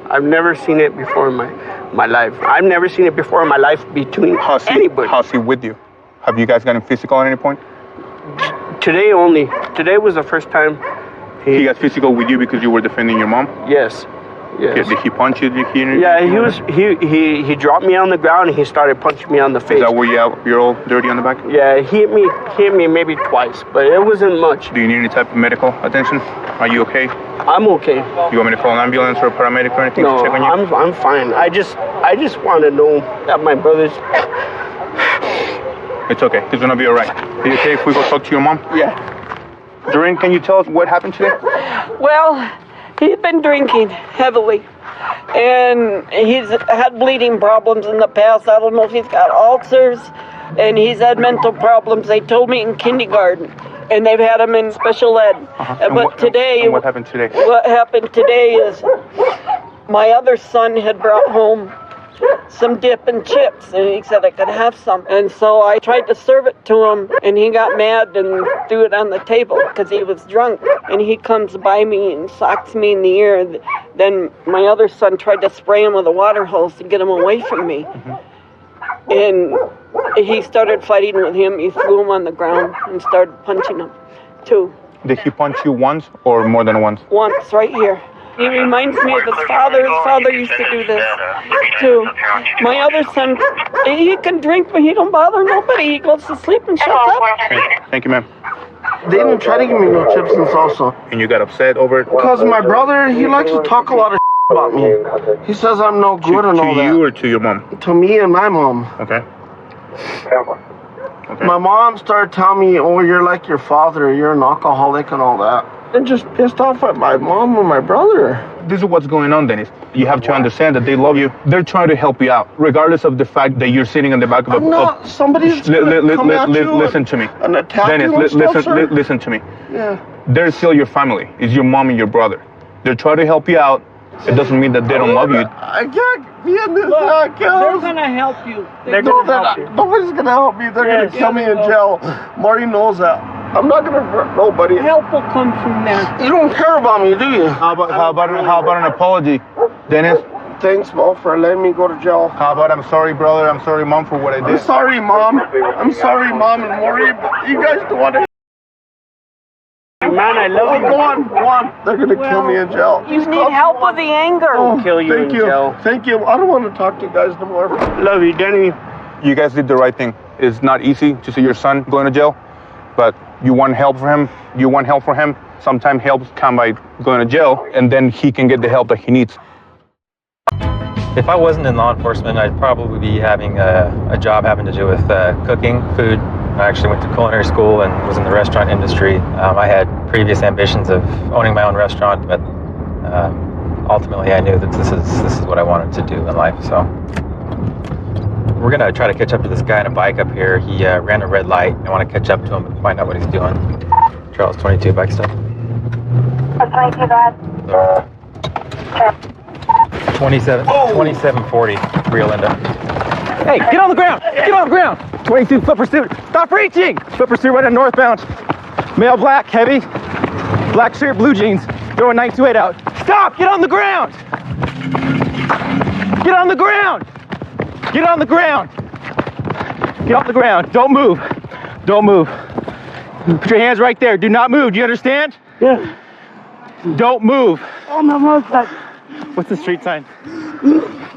I've never seen it before in my life. I've never seen it before in my life between anybody. How's he with you? Have you guys gotten physical at any point? Today only. Today was the first time. He got physical with you because you were defending your mom? Yes. Yes. Did he punch you? Did he? Yeah, he dropped me on the ground and he started punching me on the face. Is that where you're all dirty on the back? Yeah, he hit me maybe twice, but it wasn't much. Do you need any type of medical attention? Are you okay? I'm okay. You want me to call an ambulance or a paramedic or anything No, to check on you? I'm fine. I just want to know that my brother's. It's okay. He's gonna be all right. Are you okay if we go talk to your mom? Yeah. Doreen, can you tell us what happened today? Well, he's been drinking heavily, and he's had bleeding problems in the past. I don't know if he's got ulcers, and he's had mental problems. They told me in kindergarten, and they've had him in special ed. But today, what happened today? What happened today is my other son had brought home some dip and chips, and he said I could have some. And so I tried to serve it to him, and he got mad and threw it on the table because he was drunk. And he comes by me and socks me in the ear. Then my other son tried to spray him with a water hose to get him away from me. And he started fighting with him. He threw him on the ground and started punching him, too. Did he punch you once or more than once? Once, right here. He reminds me of his father. His father used to do this, too. My other son, he can drink, but he don't bother nobody. He goes to sleep and shuts up. Okay. Thank you, ma'am. They didn't try to give me no chips and salsa. And you got upset over it? Because my brother, he likes to talk a lot of about me. He says I'm no good and all that. To you or to your mom? To me and my mom. Okay. My mom started telling me, oh, you're like your father, you're an alcoholic and all that. And just pissed off at my mom and my brother. This is what's going on, Dennis. You have to understand that they love you. They're trying to help you out, regardless of the fact that you're sitting in the back of I'm not. Somebody's listen to me. And attack Dennis, you and stuff, sir? listen to me. Yeah. They're still your family. It's your mom and your brother. They're trying to help you out. It doesn't mean that they don't love you. I can't be in this. They're gonna help you. They're gonna help you. Nobody's gonna help me. They're gonna kill me in jail. Marty knows that. I'm not gonna hurt nobody. Help will come from there. You don't care about me, do you? How about an apology, Dennis? Thanks, Mo, for letting me go to jail. How about I'm sorry, brother. I'm sorry, Mom, for what I did. I'm sorry, Mom. I'm sorry, Mom and Marty. But you guys don't want to. Man, I love you. Go on. They're gonna kill me in jail. You need help with the anger. Kill you in jail. Thank you. I don't want to talk to you guys no more. Love you, Denny. You guys did the right thing. It's not easy to see your son going to jail, but you want help for him. You want help for him. Sometimes help come by going to jail, and then he can get the help that he needs. If I wasn't in law enforcement, I'd probably be having a job having to do with cooking, food. I actually went to culinary school and was in the restaurant industry. I had previous ambitions of owning my own restaurant, but ultimately I knew that this is what I wanted to do in life. So we're gonna try to catch up to this guy on a bike up here. He ran a red light. I want to catch up to him and find out what he's doing. Charles 22 bike stop. 22, go ahead. 2740 Rio Linda. Hey, get on the ground! Get on the ground! 22 foot pursuit. Stop reaching! Foot pursuit right on northbound. Male black, heavy. Black shirt, blue jeans. Going 928 out. Stop! Get on the ground! Get on the ground! Get on the ground! Get off the ground. Don't move. Don't move. Put your hands right there. Do not move. Do you understand? Yeah. Don't move. On the roadside. What's the street sign?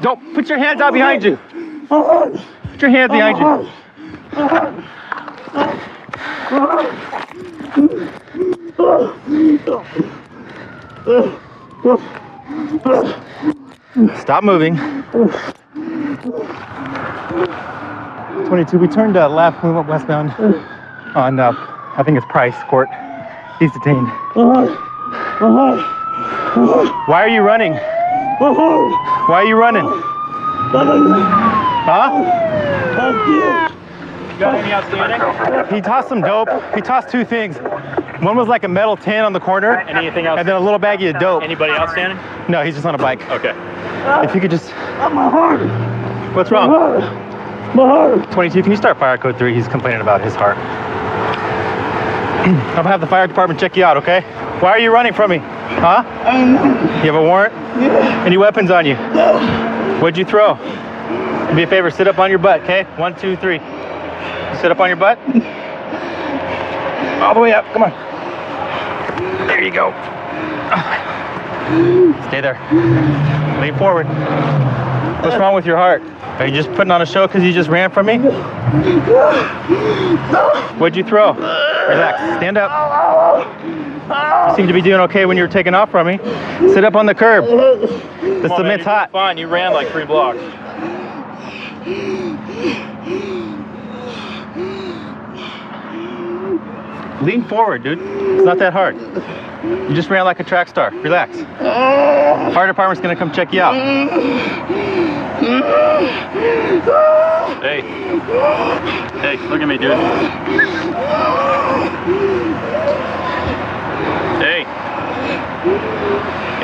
Don't put your hands out behind you. Put your hands behind you. Stop moving. 22, we turned left, we went westbound on, I think it's Price Court. He's detained. Why are you running? Why are you running? Huh? You got any outstanding? He tossed some dope. He tossed two things. One was like a metal tin on the corner. Anything else? And then a little baggie of dope. Anybody else standing? No, he's just on a bike. Okay. If you could just... My heart. What's wrong? My heart. 22, can you start fire code 3? He's complaining about his heart. I'm gonna have the fire department check you out, okay? Why are you running from me? Huh? You have a warrant? Yeah. Any weapons on you? No. What'd you throw? Do me a favor, sit up on your butt, okay? 1, 2, 3. Sit up on your butt. All the way up, come on. There you go. Stay there. Lean forward. What's wrong with your heart? Are you just putting on a show because you just ran from me? What'd you throw? Relax, stand up. You seem to be doing okay when you were taking off from me. Sit up on the curb. The cement's hot. Fine, you ran like 3 blocks. Lean forward, dude. It's not that hard. You just ran like a track star. Relax. Fire department's gonna come check you out. Hey. Hey, look at me, dude. Hey.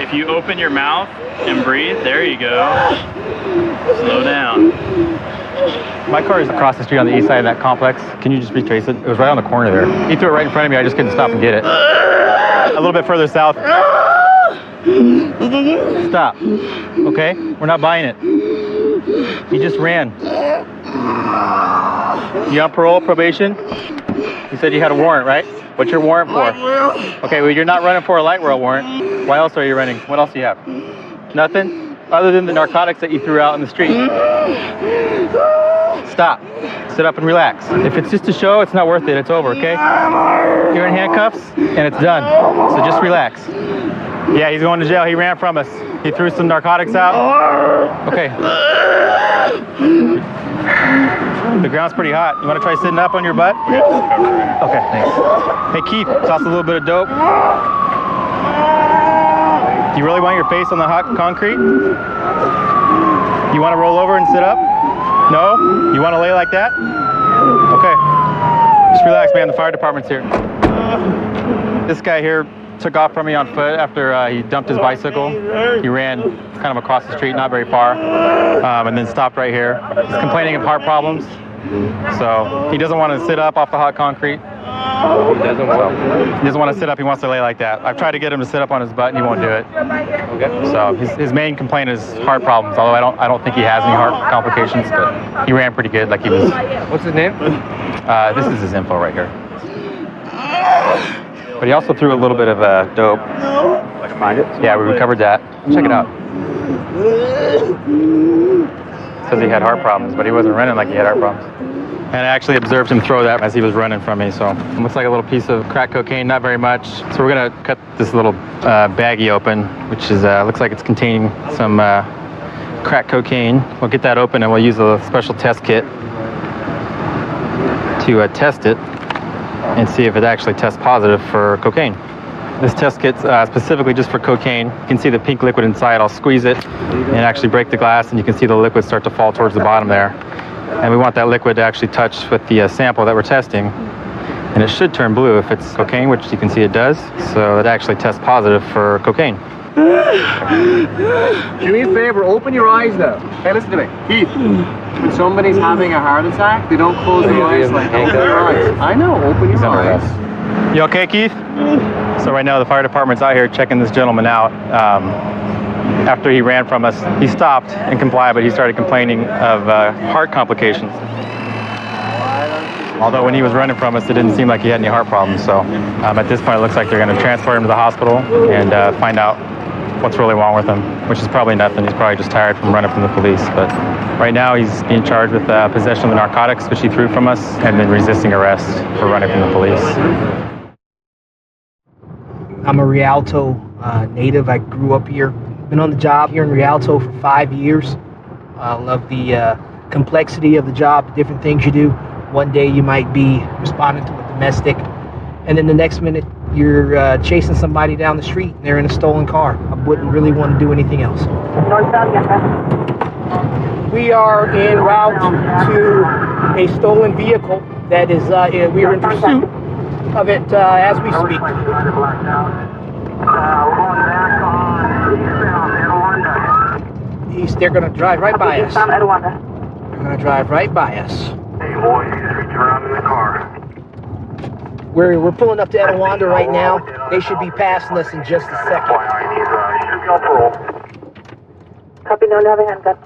If you open your mouth and breathe, there you go. Slow down. My car is across the street on the east side of that complex. Can you just retrace it? It was right on the corner there. He threw it right in front of me. I just couldn't stop and get it. A little bit further south. Stop. Okay? We're not buying it. He just ran. You on parole, probation? You said you had a warrant, right? What's your warrant for? Okay, well, you're not running for a light rail warrant. Why else are you running? What else do you have? Nothing? Other than the narcotics that you threw out in the street. Stop. Sit up and relax. If it's just a show, it's not worth it. It's over, okay? You're in handcuffs, and it's done. So just relax. Yeah, he's going to jail. He ran from us. He threw some narcotics out. Okay. The ground's pretty hot. You want to try sitting up on your butt? Okay, thanks. Hey, Keith, toss a little bit of dope. Do you really want your face on the hot concrete? You want to roll over and sit up? No? You want to lay like that? Okay. Just relax, man. The fire department's here. This guy here took off from me on foot after he dumped his bicycle. He ran kind of across the street, not very far, and then stopped right here. He's complaining of heart problems. So he doesn't want to sit up off the hot concrete. He doesn't want to sit up. He wants to lay like that. I've tried to get him to sit up on his butt, and he won't do it. Okay. So his main complaint is heart problems. Although I don't think he has any heart complications, but he ran pretty good. Like he was. What's his name? This is his info right here. But he also threw a little bit of dope. I can find it. Yeah, we recovered that. Check it out. Says he had heart problems, but he wasn't running like he had heart problems. And I actually observed him throw that as he was running from me. So it looks like a little piece of crack cocaine, not very much. So we're gonna cut this little baggie open, which is looks like it's containing some crack cocaine. We'll get that open and we'll use a special test kit to test it and see if it actually tests positive for cocaine. This test kit's specifically just for cocaine. You can see the pink liquid inside. I'll squeeze it and actually break the glass, and you can see the liquid start to fall towards the bottom there. And we want that liquid to actually touch with the sample that we're testing. And it should turn blue if it's cocaine, which you can see it does. So it actually tests positive for cocaine. Do me a favor, open your eyes now. Hey, listen to me. Keith, when somebody's having a heart attack, they don't close their eyes like that. Open your eyes. I know, open your eyes. You okay, Keith? So right now the fire department's out here checking this gentleman out. After he ran from us, he stopped and complied, but he started complaining of heart complications. Although when he was running from us, it didn't seem like he had any heart problems. So at this point, it looks like they're going to transport him to the hospital and find out what's really wrong with him, which is probably nothing. He's probably just tired from running from the police. But right now, he's being charged with possession of the narcotics, which he threw from us, and then resisting arrest for running from the police. I'm a Rialto native. I grew up here. Been on the job here in Rialto for 5 years. I love the complexity of the job, the different things you do. One day you might be responding to a domestic, and then the next minute you're chasing somebody down the street and they're in a stolen car. I wouldn't really want to do anything else. We are en route to a stolen vehicle that is, we are in pursuit of it as we speak. East, they're going to drive right by us. They're going to drive right by us. Hey boys, reach around in the car. We're pulling up to Etowanda right now. They should be passing us in just a second. Copy, no, have a handgun.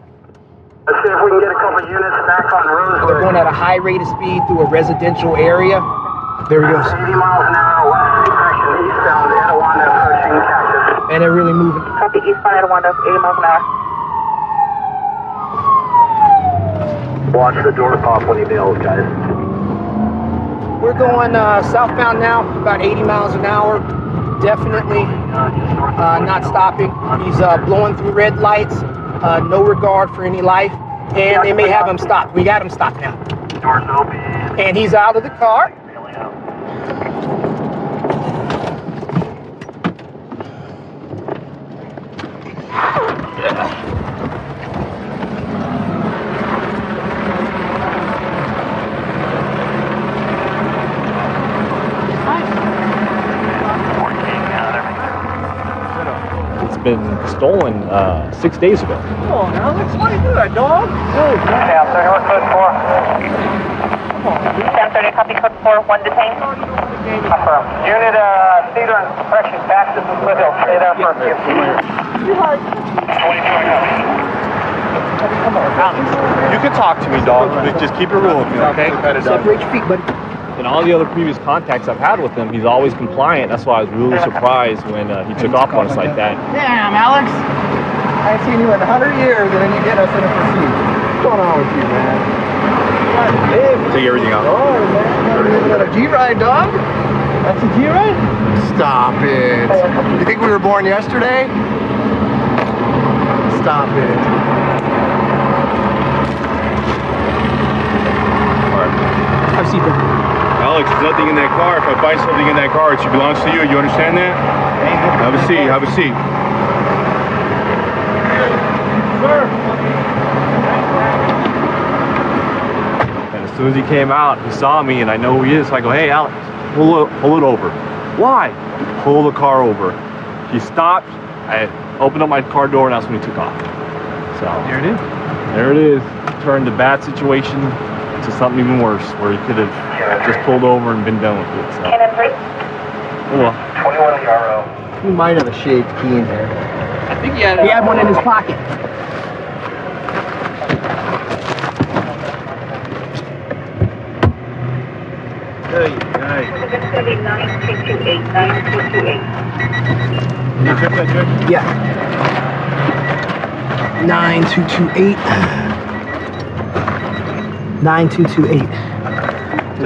Let's see if we can get a couple units back on Rosewood. They're going at a high rate of speed through a residential area. There he goes. 80 miles an hour, west section, eastbound, Etowanda, approaching Cactus. And they're really moving. Copy, eastbound Etowanda, 80 miles an hour. Watch the door pop when he bails, guys. We're going southbound now, about 80 miles an hour. Definitely not stopping. He's blowing through red lights, no regard for any life, and they may have him stopped. We got him stopped now. Doors open. And he's out of the car. Been stolen 6 days ago. Oh, Alex, why do you do that, dog? Okay, I'm sorry, what's code 4? 1030, copy code 4, 1 detained. Confirm. Unit, Cedar and suppression back to Foothill. Stay there for a few. 22, I Come on, Alex. You can talk to me, dog, but just keep it real with me, okay? Separate your feet, buddy. In all the other previous contacts I've had with him, he's always compliant. That's why I was really surprised when he took off on us like that. Damn, Alex. I ain't seen you in 100 years, and then you get us in a pursuit. What's going on with you, man? Take everything out. Oh, man. You're living on a G-Ride, dog? That's a G-Ride? Stop it. You think we were born yesterday? Stop it. Have a seat, bro. Alex, there's nothing in that car. If I find something in that car, it belongs to you. You understand that? Have a seat. Have a seat. And as soon as he came out, he saw me, and I know who he is. So I go, "Hey, Alex, pull it over." Why? Pull the car over. He stopped. I opened up my car door, and that's when he took off. So there it is. There it is. Turned the bad situation to something even worse, where he could have just pulled over and been done with it. So. Cannon 3. Well, 21 ERO. He might have a shaved key in there. I think he had one in his pocket. It's going to be 9228, 9228. Can you check that, Judge? Yeah. 9228. 9228. Oh,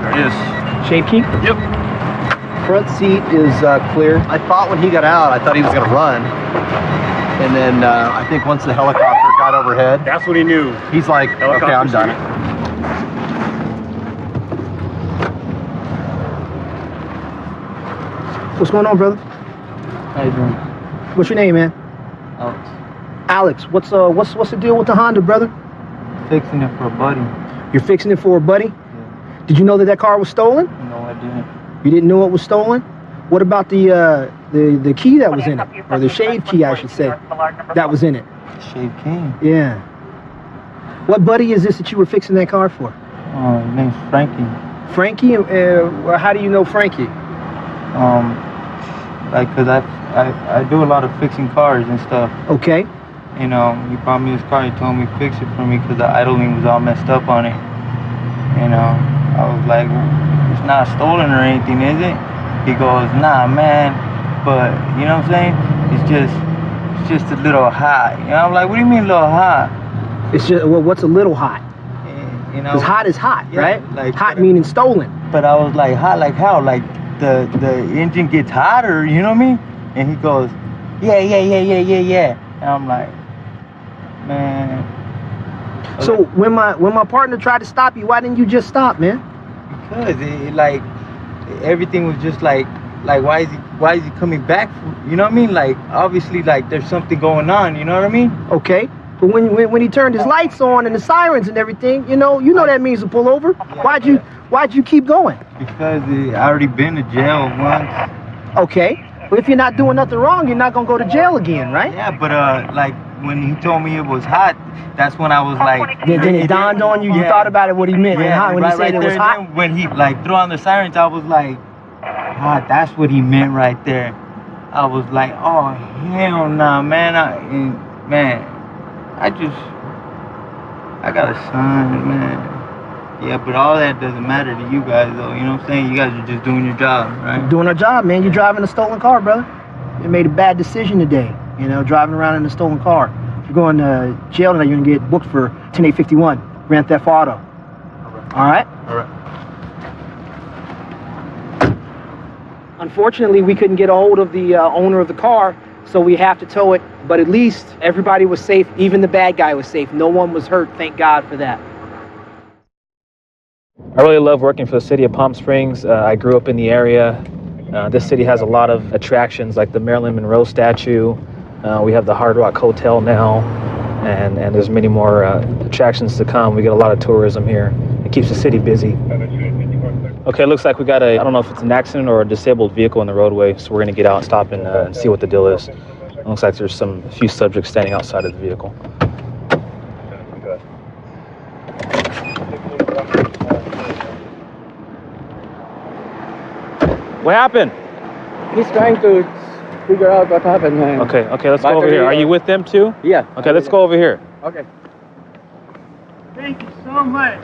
there it is. Shave key? Yep. Front seat is clear. I thought when he got out, I thought he was going to run. And then I think once the helicopter got overhead, that's when he knew. He's like, okay, I'm done. What's going on, brother? How you doing? What's your name, man? Alex. Alex. What's the deal with the Honda, brother? Fixing it for a buddy. You're fixing it for a buddy? Yeah. Did you know that car was stolen? No, I didn't. You didn't know it was stolen? What about the key that was in it, or the shave key, I should say, that was in it? Shave key. Yeah. What buddy is this that you were fixing that car for? His name's Frankie. Frankie? Well, how do you know Frankie? Like, cause I do a lot of fixing cars and stuff. Okay. You know, he brought me his car. He told me fix it for me because the idling was all messed up on it. You know, I was like, it's not stolen or anything, is it? He goes, nah, man. But you know what I'm saying? It's just a little hot. You know, I'm like, what do you mean a little hot? It's just, well, what's a little hot? You know, because hot is hot, yeah, right? Like hot meaning stolen. But I was like, hot like how? Like the engine gets hotter, you know what I mean? And he goes, yeah. And I'm like, man. So when my partner tried to stop you, why didn't you just stop, man? Because like everything was just like why is he coming back? You know what I mean? Like obviously like there's something going on. You know what I mean? Okay. But when he turned his lights on and the sirens and everything, you know that means to pull over. Yeah, Why'd you keep going? Because I already been to jail once. Okay. But if you're not doing nothing wrong, you're not gonna go to jail again, right? Yeah, but like when he told me it was hot, that's when I was like. Then it dawned on you. You thought about it, what he meant, Yeah, when he said it was hot. Then when he like threw on the sirens, I was like, ah, that's what he meant right there. I was like, oh hell nah, man. I got a son, man. Yeah, but all that doesn't matter to you guys, though. You know what I'm saying? You guys are just doing your job, right? Doing our job, man. You're driving a stolen car, brother. You made a bad decision today. You know, driving around in a stolen car. If you're going to jail tonight, you're gonna get booked for 10851, Grand Theft Auto. All right? All right. Unfortunately, we couldn't get a hold of the owner of the car, so we have to tow it. But at least everybody was safe. Even the bad guy was safe. No one was hurt. Thank God for that. I really love working for the city of Palm Springs. I grew up in the area. This city has a lot of attractions like the Marilyn Monroe statue. We have the Hard Rock Hotel now, and there's many more attractions to come. We get a lot of tourism here. It keeps the city busy. Okay, it looks like we got I don't know if it's an accident or a disabled vehicle in the roadway, so we're gonna get out and stop and see what the deal is. It looks like there's a few subjects standing outside of the vehicle. What happened? He's trying to figure out what happened, man. Okay, let's go over here. Are you with them too? Yeah. Okay, let's go over here. Okay. Thank you so much.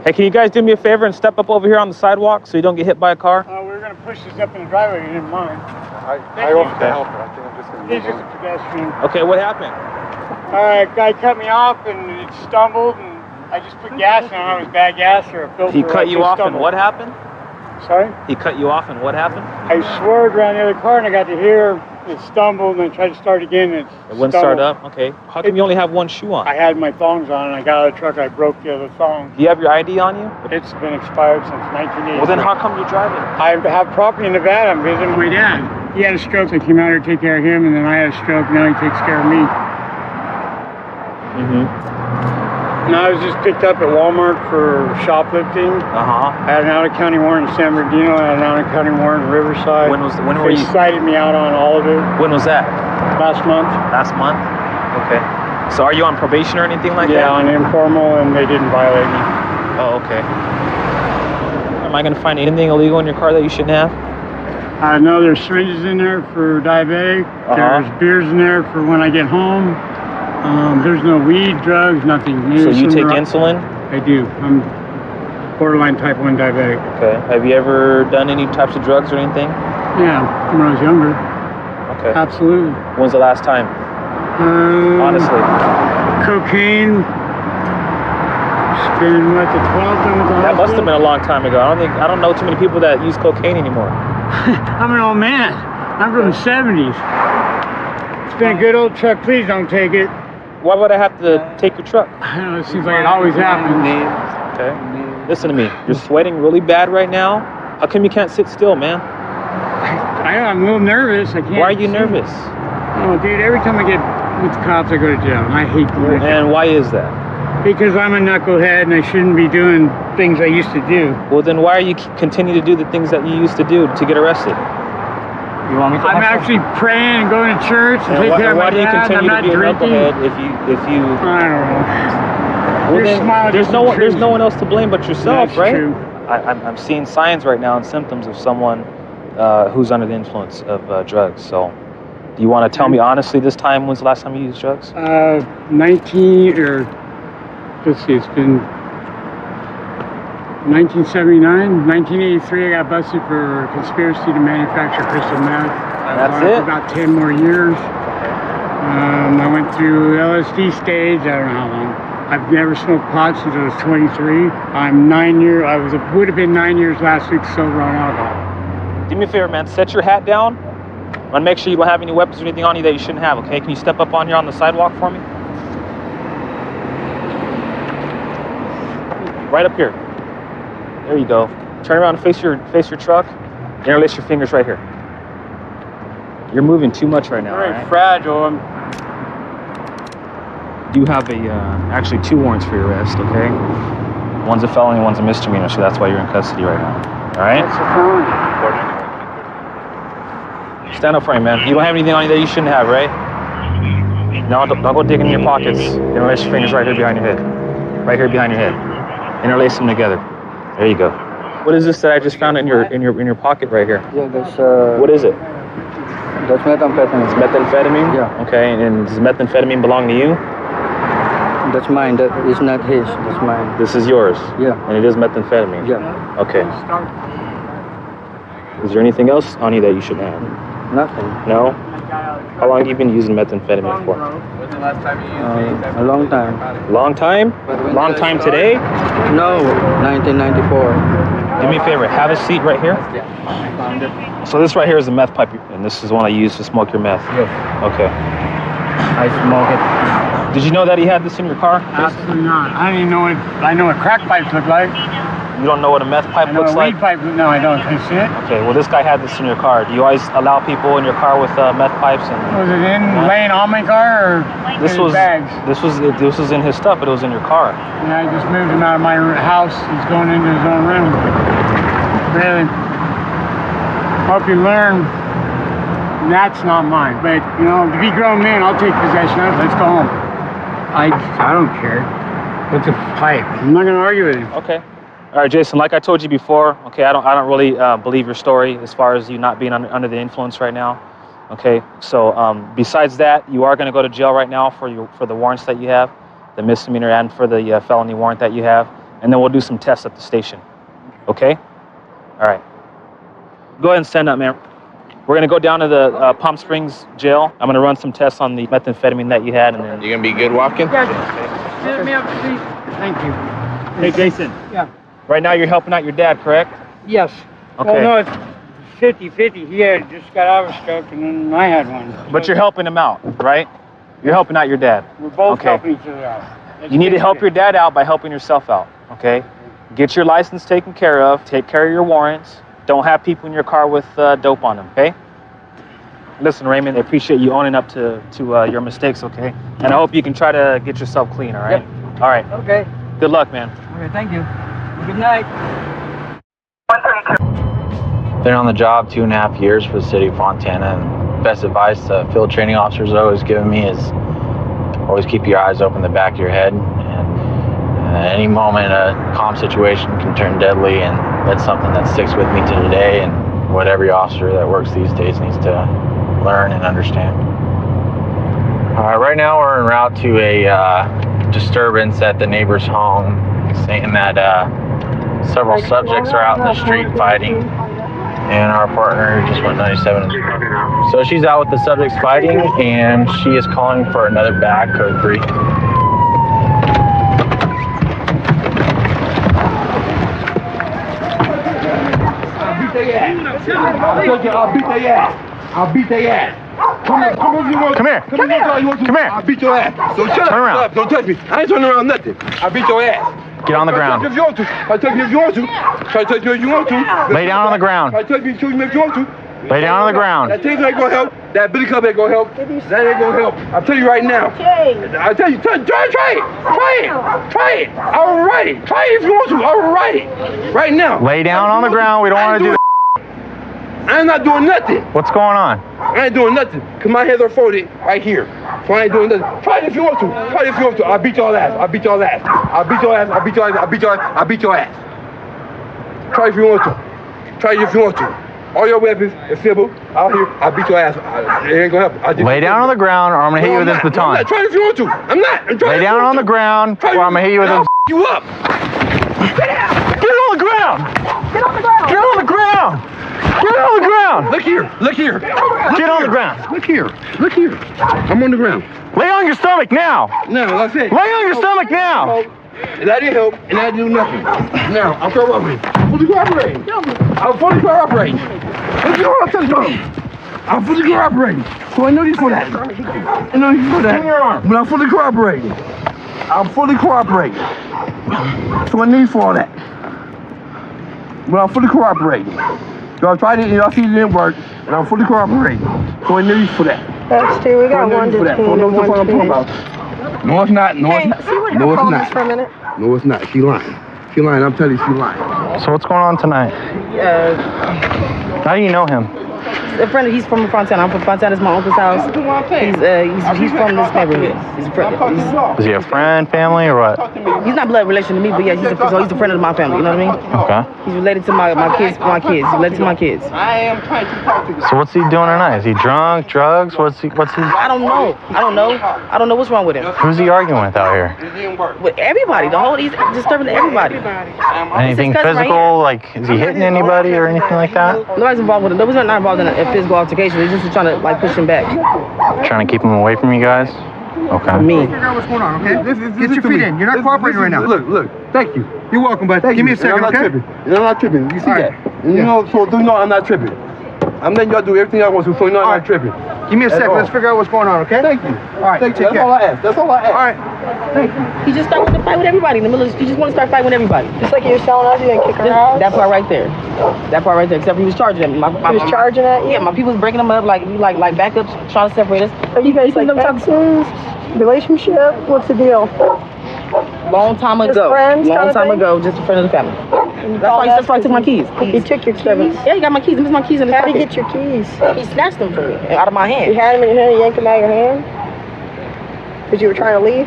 Hey, can you guys do me a favor and step up over here on the sidewalk so you don't get hit by a car? We're going to push this up in the driveway. You didn't mind. I offered to help, but I think I'm just going to He's just a pedestrian. Okay, what happened? Guy cut me off and it stumbled, and I just put gas in. I don't know if it was bad gas or a filter. He cut you off and what happened? Sorry? He cut you off and what happened? I swerved around the other car and I got to here. It stumbled and I tried to start again. And it wouldn't start up? Okay. How come you only have one shoe on? I had my thongs on and I got out of the truck. I broke the other thong. Do you have your ID on you? It's been expired since 1980. Well, then how come you're driving? I have property in Nevada. I'm visiting my dad. He had a stroke. I came out here to take care of him, and then I had a stroke. Now he takes care of me. And I was just picked up at Walmart for shoplifting. I had an out-of-county warrant in San Bernardino. I had an out-of-county warrant in Riverside. When were you? They cited me out on all of it. When was that? Last month. Last month? Okay. So are you on probation or anything like that? Yeah, on informal, and they didn't violate me. Oh, okay. Am I going to find anything illegal in your car that you shouldn't have? No, there's syringes in there for diabetic. There's beers in there for when I get home. There's no weed, drugs, nothing. So you take insulin? I do. I'm borderline type 1 diabetic. Okay. Have you ever done any types of drugs or anything? Yeah, when I was younger. Okay. Absolutely. When's the last time? Honestly. Cocaine. It's been, what, the 12th time with the That must have been a long time ago. I don't know too many people that use cocaine anymore. I'm an old man. I'm from the 70s. It's been a good old truck. Please don't take it. Why would I have to take your truck? I don't know. It seems like it always happens. Okay. Listen to me. You're sweating really bad right now. How come you can't sit still, man? I'm a little nervous. I can't. Why are you nervous? Oh, dude, every time I get with the cops, I go to jail. And I hate going to jail. And why is that? Because I'm a knucklehead and I shouldn't be doing things I used to do. Well, then why are you continue to do the things that you used to do to get arrested? You want me to? I'm actually praying and going to church and taking care of my dad. I'm not drinking. If you I don't know. Well, then, there's no one else to blame but yourself, That's right? True. I'm seeing signs right now and symptoms of someone who's under the influence of drugs. So, do you want to tell me honestly this time? When's the last time you used drugs? 19 or let's see, it's been 1979, 1983. I got busted for conspiracy to manufacture crystal meth. That's it. For about 10 more years. I went through LSD stage. I don't know how long. I've never smoked pot since I was 23. I'm 9 years. Would have been 9 years last week sober on alcohol. Do me a favor, man. Set your hat down. I want to make sure you don't have any weapons or anything on you that you shouldn't have. Okay? Can you step up on here on the sidewalk for me? Right up here. There you go. Turn around and face your truck. Interlace your fingers right here. You're moving too much right now. Very fragile. You have actually 2 warrants for your arrest, okay? One's a felony, one's a misdemeanor, so that's why you're in custody right now. All right? That's a felony. Stand up for me, man. You don't have anything on you that you shouldn't have, right? No, don't go digging in your pockets. Interlace your fingers right here behind your head. Right here behind your head. Interlace them together. There you go. What is this that I just found in your pocket right here? Yeah, that's What is it? that's methamphetamine. It's methamphetamine? Yeah. Okay, and does methamphetamine belong to you? That's mine. That is not his. That's mine. This is yours? Yeah. And it is methamphetamine? Yeah. Okay. Is there anything else on you that you should have? Nothing. No? How long have you been using methamphetamine for? When's the last time you used A long time. Long time? Long time today? No, 1994. Do me a favor, have a seat right here. Yeah. Found it. So this right here is a meth pipe, and this is one I use to smoke your meth. Yes. Okay. I smoke it. Did you know that he had this in your car? Absolutely not. I don't even know what, I know what crack pipes look like. You don't know what a meth pipe I know looks what like? weed pipe, no, I don't. Can you see it? Okay, well this guy had this in your car. Do you always allow people in your car with meth pipes? Was it laying on my car or This in his was bags? this was in his stuff, but it was in your car. Yeah, I just moved him out of my house. He's going into his own room. Really. Hope you learn that's not mine. But, you know, to be grown men, I'll take possession of it. Let's go home. I don't care. It's a pipe. I'm not going to argue with him. Okay. All right, Jason, like I told you before, okay, I don't really believe your story as far as you not being under the influence right now. Okay, so besides that, you are going to go to jail right now for the warrants that you have, the misdemeanor and for the felony warrant that you have, and then we'll do some tests at the station. Okay? All right. Go ahead and stand up, man. We're going to go down to the Palm Springs jail. I'm going to run some tests on the methamphetamine that you had, and then... You gonna be good walking? Yeah, sit me up, please. Thank you. Hey, Jason. Yeah. Right now you're helping out your dad, correct? Yes. Okay. Well, no, it's 50-50. He had just got out of a stroke, and then I had one. But you're helping him out, right? You're helping out your dad. We're both Okay. helping each other out. You need to help your dad out by helping yourself out, okay? Get your license taken care of. Take care of your warrants. Don't have people in your car with dope on them, okay? Listen, Raymond, I appreciate you owning up to your mistakes, okay? And I hope you can try to get yourself clean, all right? Yep. All right. Okay. Good luck, man. Okay, thank you. Good night. Been on the job 2.5 years for the city of Fontana, and best advice the field training officers always given me is always keep your eyes open the back of your head, and at any moment a calm situation can turn deadly, and that's something that sticks with me to today, and what every officer that works these days needs to learn and understand. Right now we're en route to a disturbance at the neighbor's home, saying that several subjects are out in the street fighting, and our partner just went 97. So she's out with the subjects fighting, and she is calling for another bag, code 3. I'll beat their ass. I'll beat their ass. I'll beat their ass. Come here. Come here. I'll beat your ass. So shut up. Turn around. Don't touch me. I ain't turning around nothing. I'll beat your ass. Get on the ground. Try to touch me if you want to. Try to touch me if you want to. Lay down on the ground. Try to touch me if you want to. Lay down on the ground. That taser ain't gonna help. That billy club ain't gonna help. That ain't gonna help. I'm telling you right now. I tell you, try it. Try it. I'll write it. Try it if you want to. I'll write it. Right now. Lay down on the ground. We don't want to do that. I'm not doing nothing. What's going on? I ain't doing nothing. Cause my hands are folded right here. So I ain't doing nothing. Try it if you want to. Try it if you want to. I'll beat your ass. I'll beat your ass. I'll beat your ass. I'll beat your ass. I'll beat your ass. I'll beat your ass. Try it if you want to. Try it if you want to. All your weapons is civil out here. I'll beat your ass. It ain't gonna help. Lay down on the ground, or I'm gonna hit you with this baton. I'm not. Try it if you want to. I'm not. I'm trying. Lay down on the ground, or I'm gonna hit you with this. You up? Get on the ground! Get on the ground! Get on the ground! Get on the ground! Look here. Look here. Get on the ground! Look here. Look here. I'm on the ground. Lay on your stomach now! No, that's it. Lay on your stomach now! And that didn't help, and I didn't do nothing. Now, I'm cooperating. I'm fully cooperating. I'm fully cooperating. Let's go. I'm telling you. I'm fully cooperating. So I know you for that. I know you for that. But I'm fully cooperating. I'm fully cooperating. So I need for all that. But I'm fully cooperating. So I tried it, and I see it didn't work, and I'm fully cooperating. So I need you for that. That's true. We got one detained and one No, it's not. No, it's not. Hey, see what No, her it's phone not. is for a minute? No, it's not. She lying. She lying. I'm telling you, she lying. So what's going on tonight? How do you know him? A friend. He's from Fontana. I'm from Fontana. It's my uncle's house. He's from this neighborhood. He's a friend. Is he a friend, family, or what? He's not blood relation to me, but yeah, he's a friend of my family. You know what I mean? Okay. He's related to my kids. He's related to my kids. I am trying to talk to you. So what's he doing tonight? Is he drunk, drugs? What's his? I don't know. I don't know what's wrong with him. Who's he arguing with out here? With everybody. He's disturbing everybody. Anything physical? Like, is he hitting anybody or anything like that? Nobody's involved with him. Nobody's not involved in a physical altercation. They're just trying to like push him back. Trying to keep him away from you guys? Okay. Me. Figure out what's going on, okay? Get your feet in. You're not cooperating right now. Look. Thank you. You're welcome, bud. Give me a second, okay? I'm not tripping. You see that? You know, so do you know I'm not tripping? I'm letting y'all do everything I want to, so you know I'm not tripping. Give me a second. Let's figure out what's going on, okay? Thank you. All right. Thank you. That's all I ask. All right. Thank you. He just started to fight with everybody in the middle. He just want to start fighting with everybody. Just like you were telling us, you didn't kick her out. That part right there. Except he was charging at me. He was charging at you? Yeah, my people was breaking them up, like backups, trying to separate us. Are you guys like exes? Relationship? What's the deal? Long time ago. Just friends? Just a friend of the family. That's why I took my keys. He took your keys? Yeah, he got my keys. These are my keys in his pocket. pocket. How did he get your keys? He snatched them from me, out of my hand. You had them in your hand and yanked them out of your hand? Because you were trying to leave?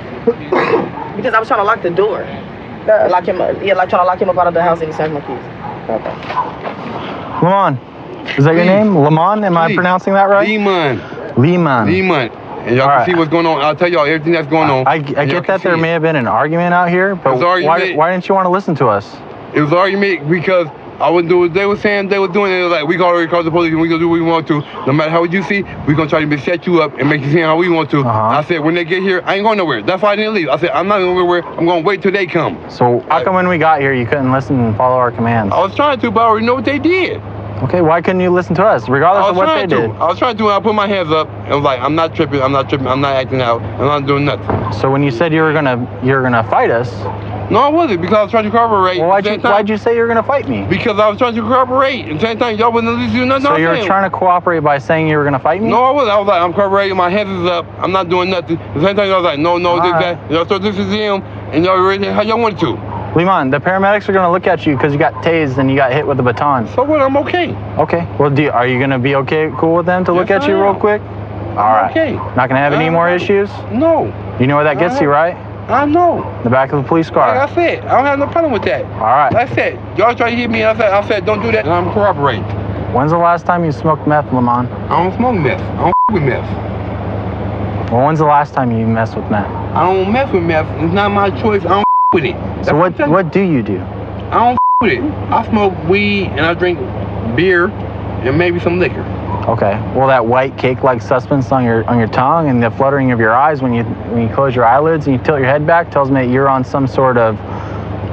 Because I was trying to lock the door. Lock him up. Yeah, like trying to lock him up out of the house and he snatched my keys. Okay. Lemon. Is that your name? Lemon? Am I pronouncing that right? Lemon. And y'all can see what's going on. I'll tell y'all everything that's going on. I get that there may have been an argument out here, but why didn't you want to listen to us? It was an argument because I wouldn't do what they were saying they were doing. They were like, we already called the police and we're going to do what we want to. No matter how you see, we're going to try to set you up and make you see how we want to. I said, when they get here, I ain't going nowhere. That's why I didn't leave. I said, I'm not going nowhere. I'm going to wait till they come. So how come when we got here, you couldn't listen and follow our commands? I was trying to, but I already know what they did. Okay, why couldn't you listen to us, regardless of what they did? I was trying to, and I put my hands up, and was like, I'm not tripping, I'm not acting out, I'm not doing nothing. So when you said you were gonna fight us? No, I wasn't, because I was trying to cooperate. Well, why'd you say you were gonna fight me? Because I was trying to cooperate, and at the same time, y'all wouldn't listen to nothing. So you were trying to cooperate by saying you were gonna fight me? No, I wasn't. I was like, I'm cooperating, my hands is up, I'm not doing nothing. At the same time, y'all was like, no, this, that. Y'all thought this is him, and y'all ready how y'all wanted to. Lemon, the paramedics are going to look at you because you got tased and you got hit with a baton. So what? I'm okay. Okay. Well, are you going to be cool with them to look at you real quick? All right. Okay. Not going to have any more issues? No. You know where that gets you, right? I know. The back of the police car. Like I said, I don't have no problem with that. All right. Like I said, y'all try to hit me, I said, don't do that, and I'm cooperating. When's the last time you smoked meth, Lemon? I don't smoke meth. I don't with meth. Well, when's the last time you messed with meth? I don't mess with meth. It's not my choice. I don't with it. So what do you do? I don't with it. I smoke weed and I drink beer and maybe some liquor. Okay. Well, that white cake-like substance on your tongue and the fluttering of your eyes when you close your eyelids and you tilt your head back tells me that you're on some sort of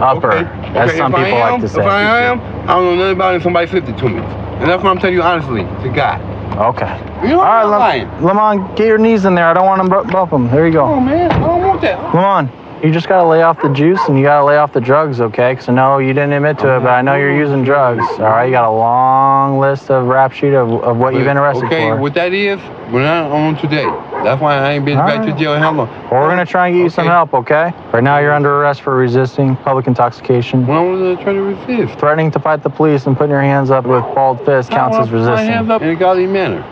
upper, as some people like to say. If I am, I don't know nothing about it. Somebody flipped it to me, and that's what I'm telling you honestly, to God. Okay. You know, all right, Lemon, get your knees in there. I don't want to bump them. There you go. Oh man, I don't want that. Lemon, you just got to lay off the juice and you got to lay off the drugs, okay? Because I know you didn't admit to it, but I know you're using drugs. All right, you got a long list of rap sheet of what you've been arrested for. Okay, what that is, we're not on today. That's why I ain't been back to jail in how long. Well, we're going to try and get you some help, okay? Right now you're under arrest for resisting public intoxication. Why was I trying to resist? Threatening to fight the police and putting your hands up with balled fist counts as resisting. My hands up in a godly manner.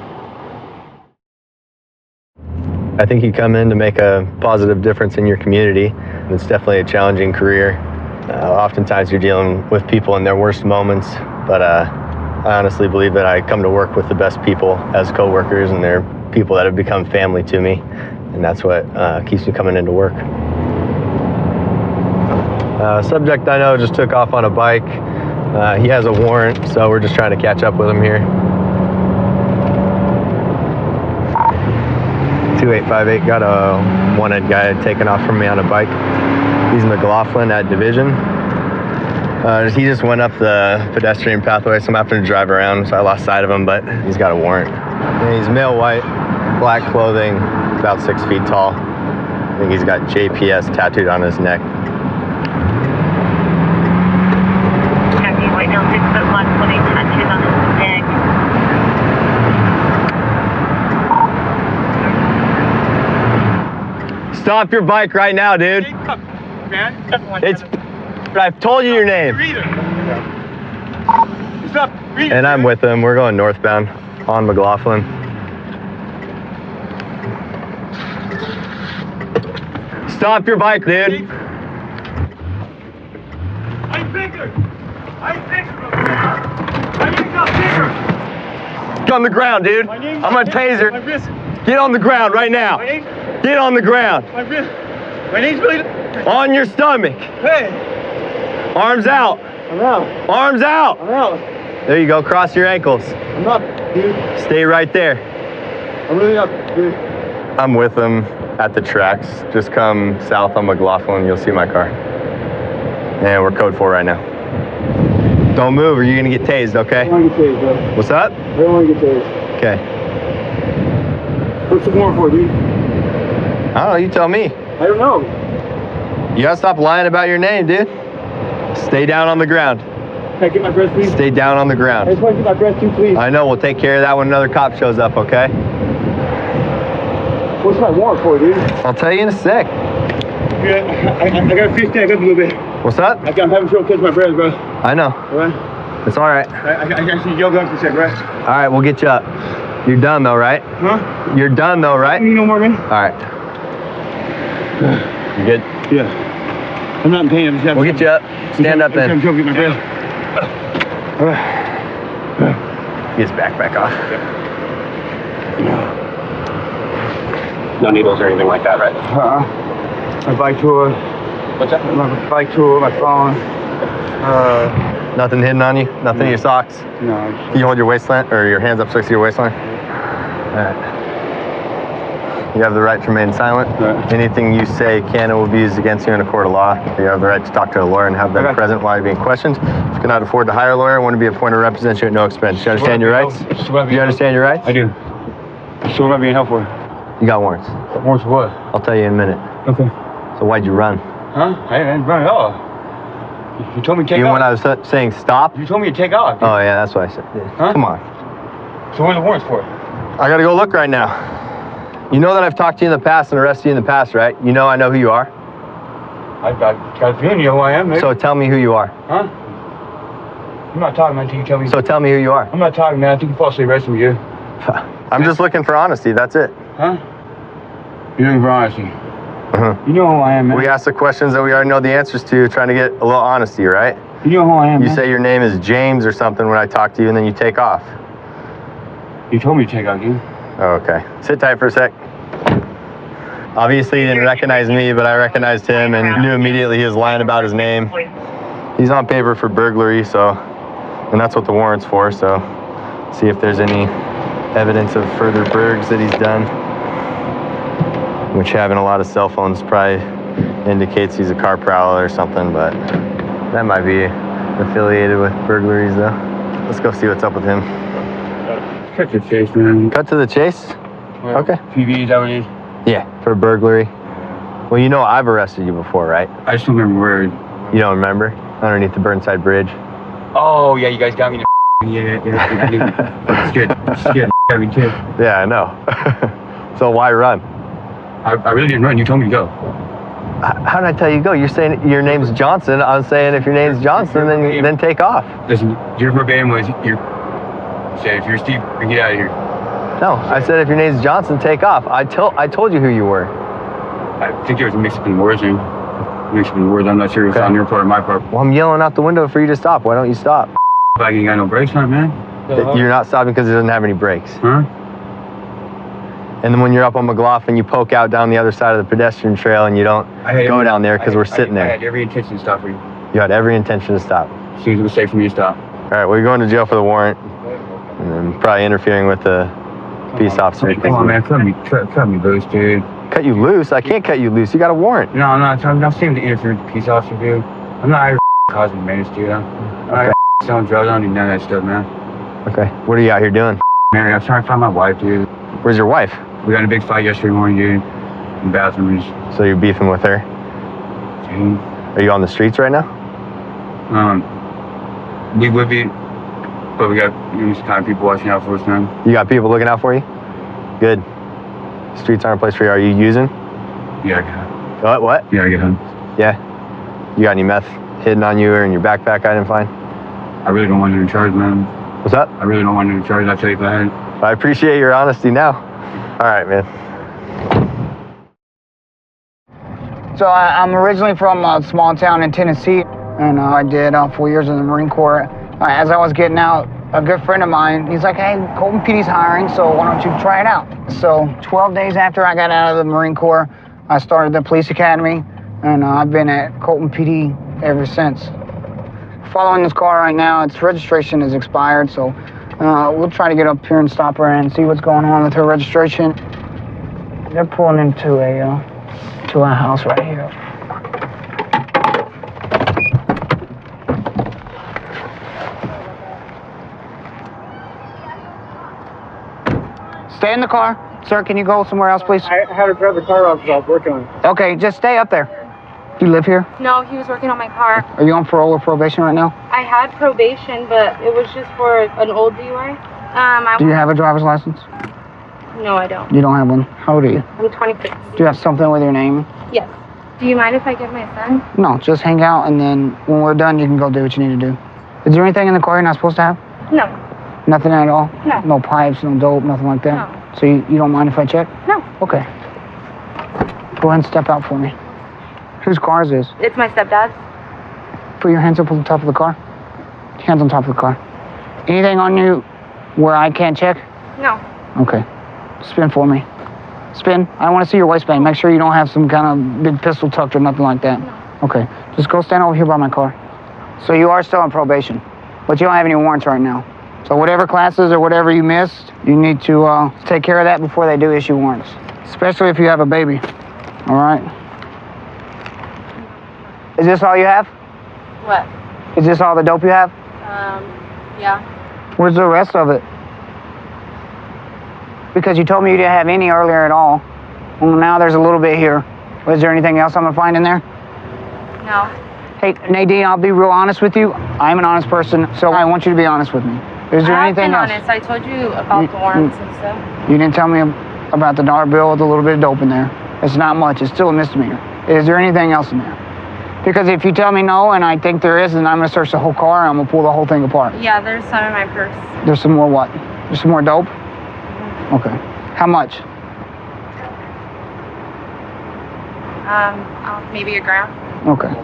I think you come in to make a positive difference in your community. It's definitely a challenging career. Oftentimes you're dealing with people in their worst moments, but I honestly believe that I come to work with the best people as co-workers, and they're people that have become family to me, and that's what keeps me coming into work. Subject I know just took off on a bike. He has a warrant, so we're just trying to catch up with him here. 2858 got a wanted guy taken off from me on a bike. He's McLaughlin at Division. He just went up the pedestrian pathway, so I'm having to drive around, so I lost sight of him, but he's got a warrant. And he's male white, black clothing, about 6 feet tall. I think he's got JPS tattooed on his neck. White male, 6'1", clothing tattooed on his neck. Stop your bike right now, dude. But I've told you your name. And I'm with him. We're going northbound on McLaughlin. Stop your bike, dude. Get on the ground, dude. I'm gonna taser. Get on the ground right now. Get on the ground. My name's Billy. On your stomach. Hey. Arms out. I'm out. Arms out. I'm out. There you go. Cross your ankles. I'm up, dude. Stay right there. I'm really up, dude. I'm with them at the tracks. Just come south on McLaughlin. You'll see my car. And we're code 4 right now. Don't move or you're gonna get tased, okay? I don't want to get tased, bro. What's up? I don't want to get tased. Okay. What's the warrant for, dude? I don't know, you tell me. I don't know. You gotta stop lying about your name, dude. Stay down on the ground. Can I get my breath, please? Stay down on the I ground. just want to get my breath, too, please. I know, we'll take care of that when another cop shows up, okay? What's my warrant for, dude? I'll tell you in a sec. Yeah, I got a fish tank up a little bit. What's up? I'm having trouble catching my breath, bro. I know. All right? It's all right. I got to yell down for a sec, right? All right, we'll get you up. You're done though, right? Huh? You're done though, right? You no more, man? All right. You good? Yeah. I'm not in pain. I'm just having We'll get you up. Stand up then. I'm trying to get my breath. All right. Get his backpack off. No needles or anything like that, right? My bike tour. What's that? My bike tour, my phone. Nothing hidden on you? Nothing in your socks? No. Can you hold your waistline or your hands up next to your waistline? All right. You have the right to remain silent. Right. Anything you say can and will be used against you in a court of law. You have the right to talk to a lawyer and have them present while you're being questioned. If you cannot afford to hire a lawyer, want to be appointed to represent you at no expense. Do you understand your rights? Do you understand your rights? I do. So what am I being helpful for? You got warrants. Warrants for what? I'll tell you in a minute. Okay. So why'd you run? Huh? I didn't run at all. You told me to take Even off. when I was saying stop? You told me to take off. Dude. Oh yeah, that's what I said. Huh? Come on. So what are the warrants for? I gotta go look right now. You know that I've talked to you in the past and arrested you in the past, right? You know I know who you are? I got a feeling you know who I am, maybe. So tell me who you are. Huh? I'm not talking, man, until you tell me. So tell me who you are. I'm not talking, man. I think you falsely arrested me, dude. I'm just looking for honesty, that's it. Huh? You're looking for honesty. Uh-huh. You know who I am, man. We ask the questions that we already know the answers to, trying to get a little honesty, right? You know who I am, You man. say your name is James or something when I talk to you, and then you take off. You told me to take off, dude. Oh, okay. Sit tight for a sec. Obviously, he didn't recognize me, but I recognized him and knew immediately he was lying about his name. He's on paper for burglary, so, and that's what the warrant's for, so see if there's any evidence of further burgs that he's done, which having a lot of cell phones probably indicates he's a car prowler or something, but that might be affiliated with burglaries, though. Let's go see what's up with him. Cut to the chase, man. Cut to the chase? Okay. PV, is that what it is? Yeah, for burglary. Well, you know I've arrested you before, right? I just don't remember where. You don't remember? Underneath the Burnside Bridge. Oh, yeah, you guys got me in the yeah. Scared every kid. Yeah, I know. So why run? I really didn't run. You told me to go. How did I tell you to go? You're saying your name's Johnson. I'm saying if your name's Johnson, then take off. Listen, your verbatim was, you said, if you're Steve, get out of here. No, I said if your name's Johnson, take off. I told you who you were. I think there was a mix-up in words, man. Mix-up in words. I'm not sure if it's on your part or my part. Well, I'm yelling out the window for you to stop. Why don't you stop? Like you ain't got no brakes on it, man. You're not stopping because it doesn't have any brakes. Huh? And then when you're up on McLaughlin, you poke out down the other side of the pedestrian trail and you don't go down there because we're sitting there. I had every intention to stop for you. You had every intention to stop. As soon as it was safe for me to stop. All right, well, you're going to jail for the warrant. And then probably interfering with the peace officer. Come on, man. Cut me loose, dude. Cut you loose? I can't cut you loose. You got a warrant. No, I'm not saying to interfere with the peace officer, dude. I'm not causing menace, dude. I'm not selling drugs. I don't do none of that stuff, man. Okay. What are you out here doing? Mary, I'm trying to find my wife, dude. Where's your wife? We got in a big fight yesterday morning, dude. In the bathroom. So you're beefing with her? Dude. Are you on the streets right now? We would be, but we got some kind of people watching out for us now. You got people looking out for you? Good. Streets aren't a place for you. Are you using? Yeah, I got. What? Yeah, I got him. Yeah. You got any meth hidden on you or in your backpack I didn't find? I really don't want you in charge, man. What's up? I really don't want you in charge. I'll tell you that. I appreciate your honesty now. All right, man. So I'm originally from a small town in Tennessee, and I did 4 years in the Marine Corps. As I was getting out, a good friend of mine, he's like, hey, Colton PD's hiring, so why don't you try it out? So 12 days after I got out of the Marine Corps, I started the police academy, and I've been at Colton PD ever since. Following this car right now, its registration is expired, so we'll try to get up here and stop her and see what's going on with her registration. They're pulling into a house right here. Stay in the car. Sir, can you go somewhere else, please? I had to grab the car off, so I was working on it. Okay, just stay up there. You live here? No, he was working on my car. Are you on parole or probation right now? I had probation, but it was just for an old DUI. Do you have a driver's license? No, I don't. You don't have one. How old are you? I'm 26. Do you have something with your name? Yes. Do you mind if I give my son? No, just hang out, and then when we're done, you can go do what you need to do. Is there anything in the car you're not supposed to have? No. Nothing at all? No. No pipes, no dope, nothing like that? No. So you don't mind if I check? No. Okay. Go ahead and step out for me. Whose car is this? It's my stepdad's. Put your hands up on the top of the car. Hands on top of the car. Anything on you where I can't check? No. Okay. Spin for me. Spin. I want to see your waistband. Make sure you don't have some kind of big pistol tucked or nothing like that. No. Okay. Just go stand over here by my car. So you are still on probation, but you don't have any warrants right now. So whatever classes or whatever you missed, you need to take care of that before they do issue warrants, especially if you have a baby. All right? Is this all you have? What? Is this all the dope you have? Yeah. Where's the rest of it? Because you told me you didn't have any earlier at all. Well, now there's a little bit here. Was there anything else I'm gonna find in there? No. Hey, Nadine, I'll be real honest with you. I'm an honest person, so I want you to be honest with me. Is there anything else? Honest. I told you about the warrants and stuff. You didn't tell me about the dollar bill with a little bit of dope in there. It's not much. It's still a misdemeanor. Is there anything else in there? Because if you tell me no and I think there is, then I'm going to search the whole car and I'm going to pull the whole thing apart. Yeah, there's some in my purse. There's some more what? There's some more dope? Okay. How much? Maybe a gram. Okay.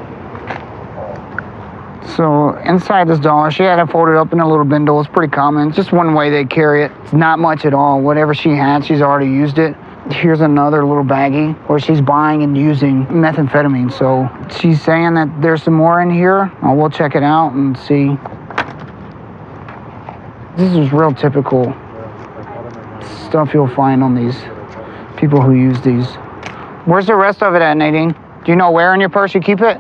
So inside this dollar, she had it folded up in a little bindle. It's pretty common. It's just one way they carry it. It's not much at all. Whatever she had, she's already used it. Here's another little baggie where she's buying and using methamphetamine. So she's saying that there's some more in here. We'll check it out and see. This is real typical stuff you'll find on these people who use these. Where's the rest of it at, Nadine? Do you know where in your purse you keep it?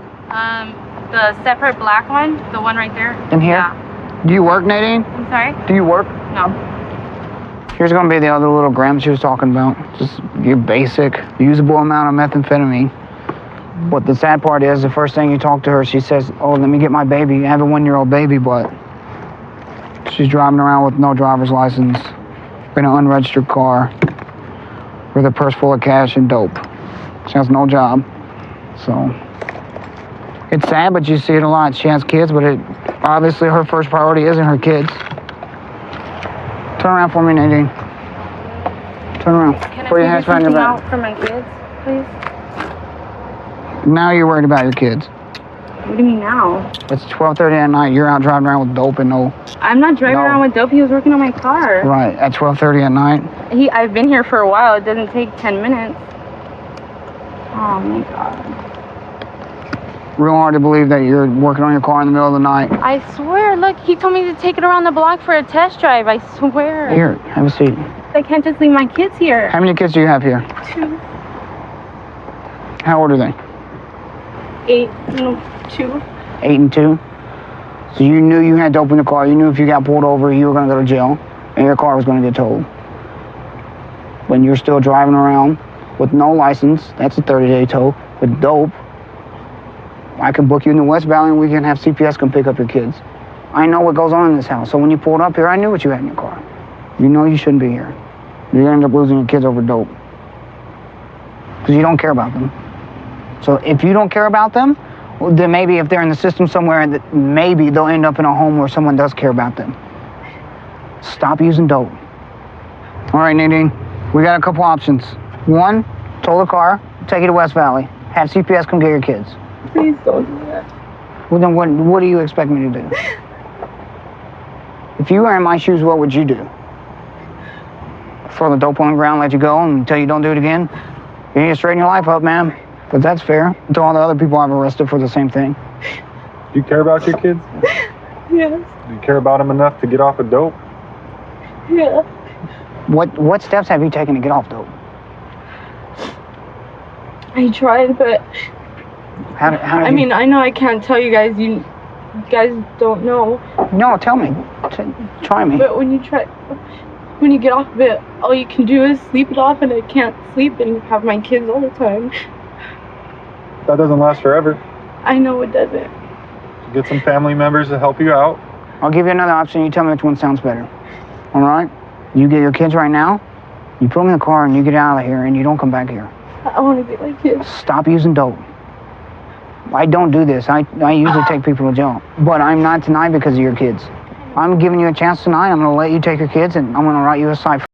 The separate black one, the one right there. In here? Yeah. Do you work, Nadine? I'm sorry? Do you work? No. Here's gonna be the other little gram she was talking about. Just your basic, usable amount of methamphetamine. But the sad part is, the first thing you talk to her, she says, oh, let me get my baby. I have a 1-year-old baby, but she's driving around with no driver's license in an unregistered car with a purse full of cash and dope. She has no job. So it's sad, but you see it a lot. She has kids, but obviously her first priority isn't her kids. Turn around for me, Nadine. Turn around. Can Put your hands behind your back. out for my kids, please? Now you're worried about your kids. What do you mean now? It's 12:30 at night. You're out driving around with dope and no. I'm not driving around with dope. He was working on my car. Right, at 12:30 at night. I've been here for a while. It doesn't take 10 minutes. Oh my God. Real hard to believe that you're working on your car in the middle of the night. I swear, look, he told me to take it around the block for a test drive. I swear. Here, have a seat. I can't just leave my kids here. How many kids do you have here? 2. How old are they? 8, no, 2. 8 and 2. So you knew you had dope in the car. You knew if you got pulled over, you were going to go to jail, and your car was going to get towed. When you're still driving around with no license, that's a 30-day tow. With dope, I can book you in the West Valley and we can have CPS come pick up your kids. I know what goes on in this house. So when you pulled up here, I knew what you had in your car. You know you shouldn't be here. You're gonna end up losing your kids over dope. Because you don't care about them. So if you don't care about them, Well, then maybe if they're in the system somewhere, that maybe they'll end up in a home where someone does care about them. Stop using dope. All right, Nadine, we got a couple options. One, tow the car, take it to West Valley. Have CPS come get your kids. Please don't do that. Well, then what do you expect me to do? If you were in my shoes, what would you do? Throw the dope on the ground, let you go until you don't do it again? You need to straighten your life up, man. But that's fair. To all the other people I've arrested for the same thing. Do you care about your kids? Yes. Do you care about them enough to get off of dope? Yeah. What steps have you taken to get off dope? I tried, but How I mean, I know I can't tell you guys. You guys don't know. No, tell me. Try me. But when you get off of it, all you can do is sleep it off, and I can't sleep and have my kids all the time. That doesn't last forever. I know it doesn't. Get some family members to help you out. I'll give you another option. You tell me which one sounds better. All right? You get your kids right now, you put them in the car, and you get out of here, and you don't come back here. I want to get my kids. Stop using dope. I don't do this. I usually take people to jail. But I'm not tonight because of your kids. I'm giving you a chance tonight. I'm going to let you take your kids, and I'm going to write you a cipher.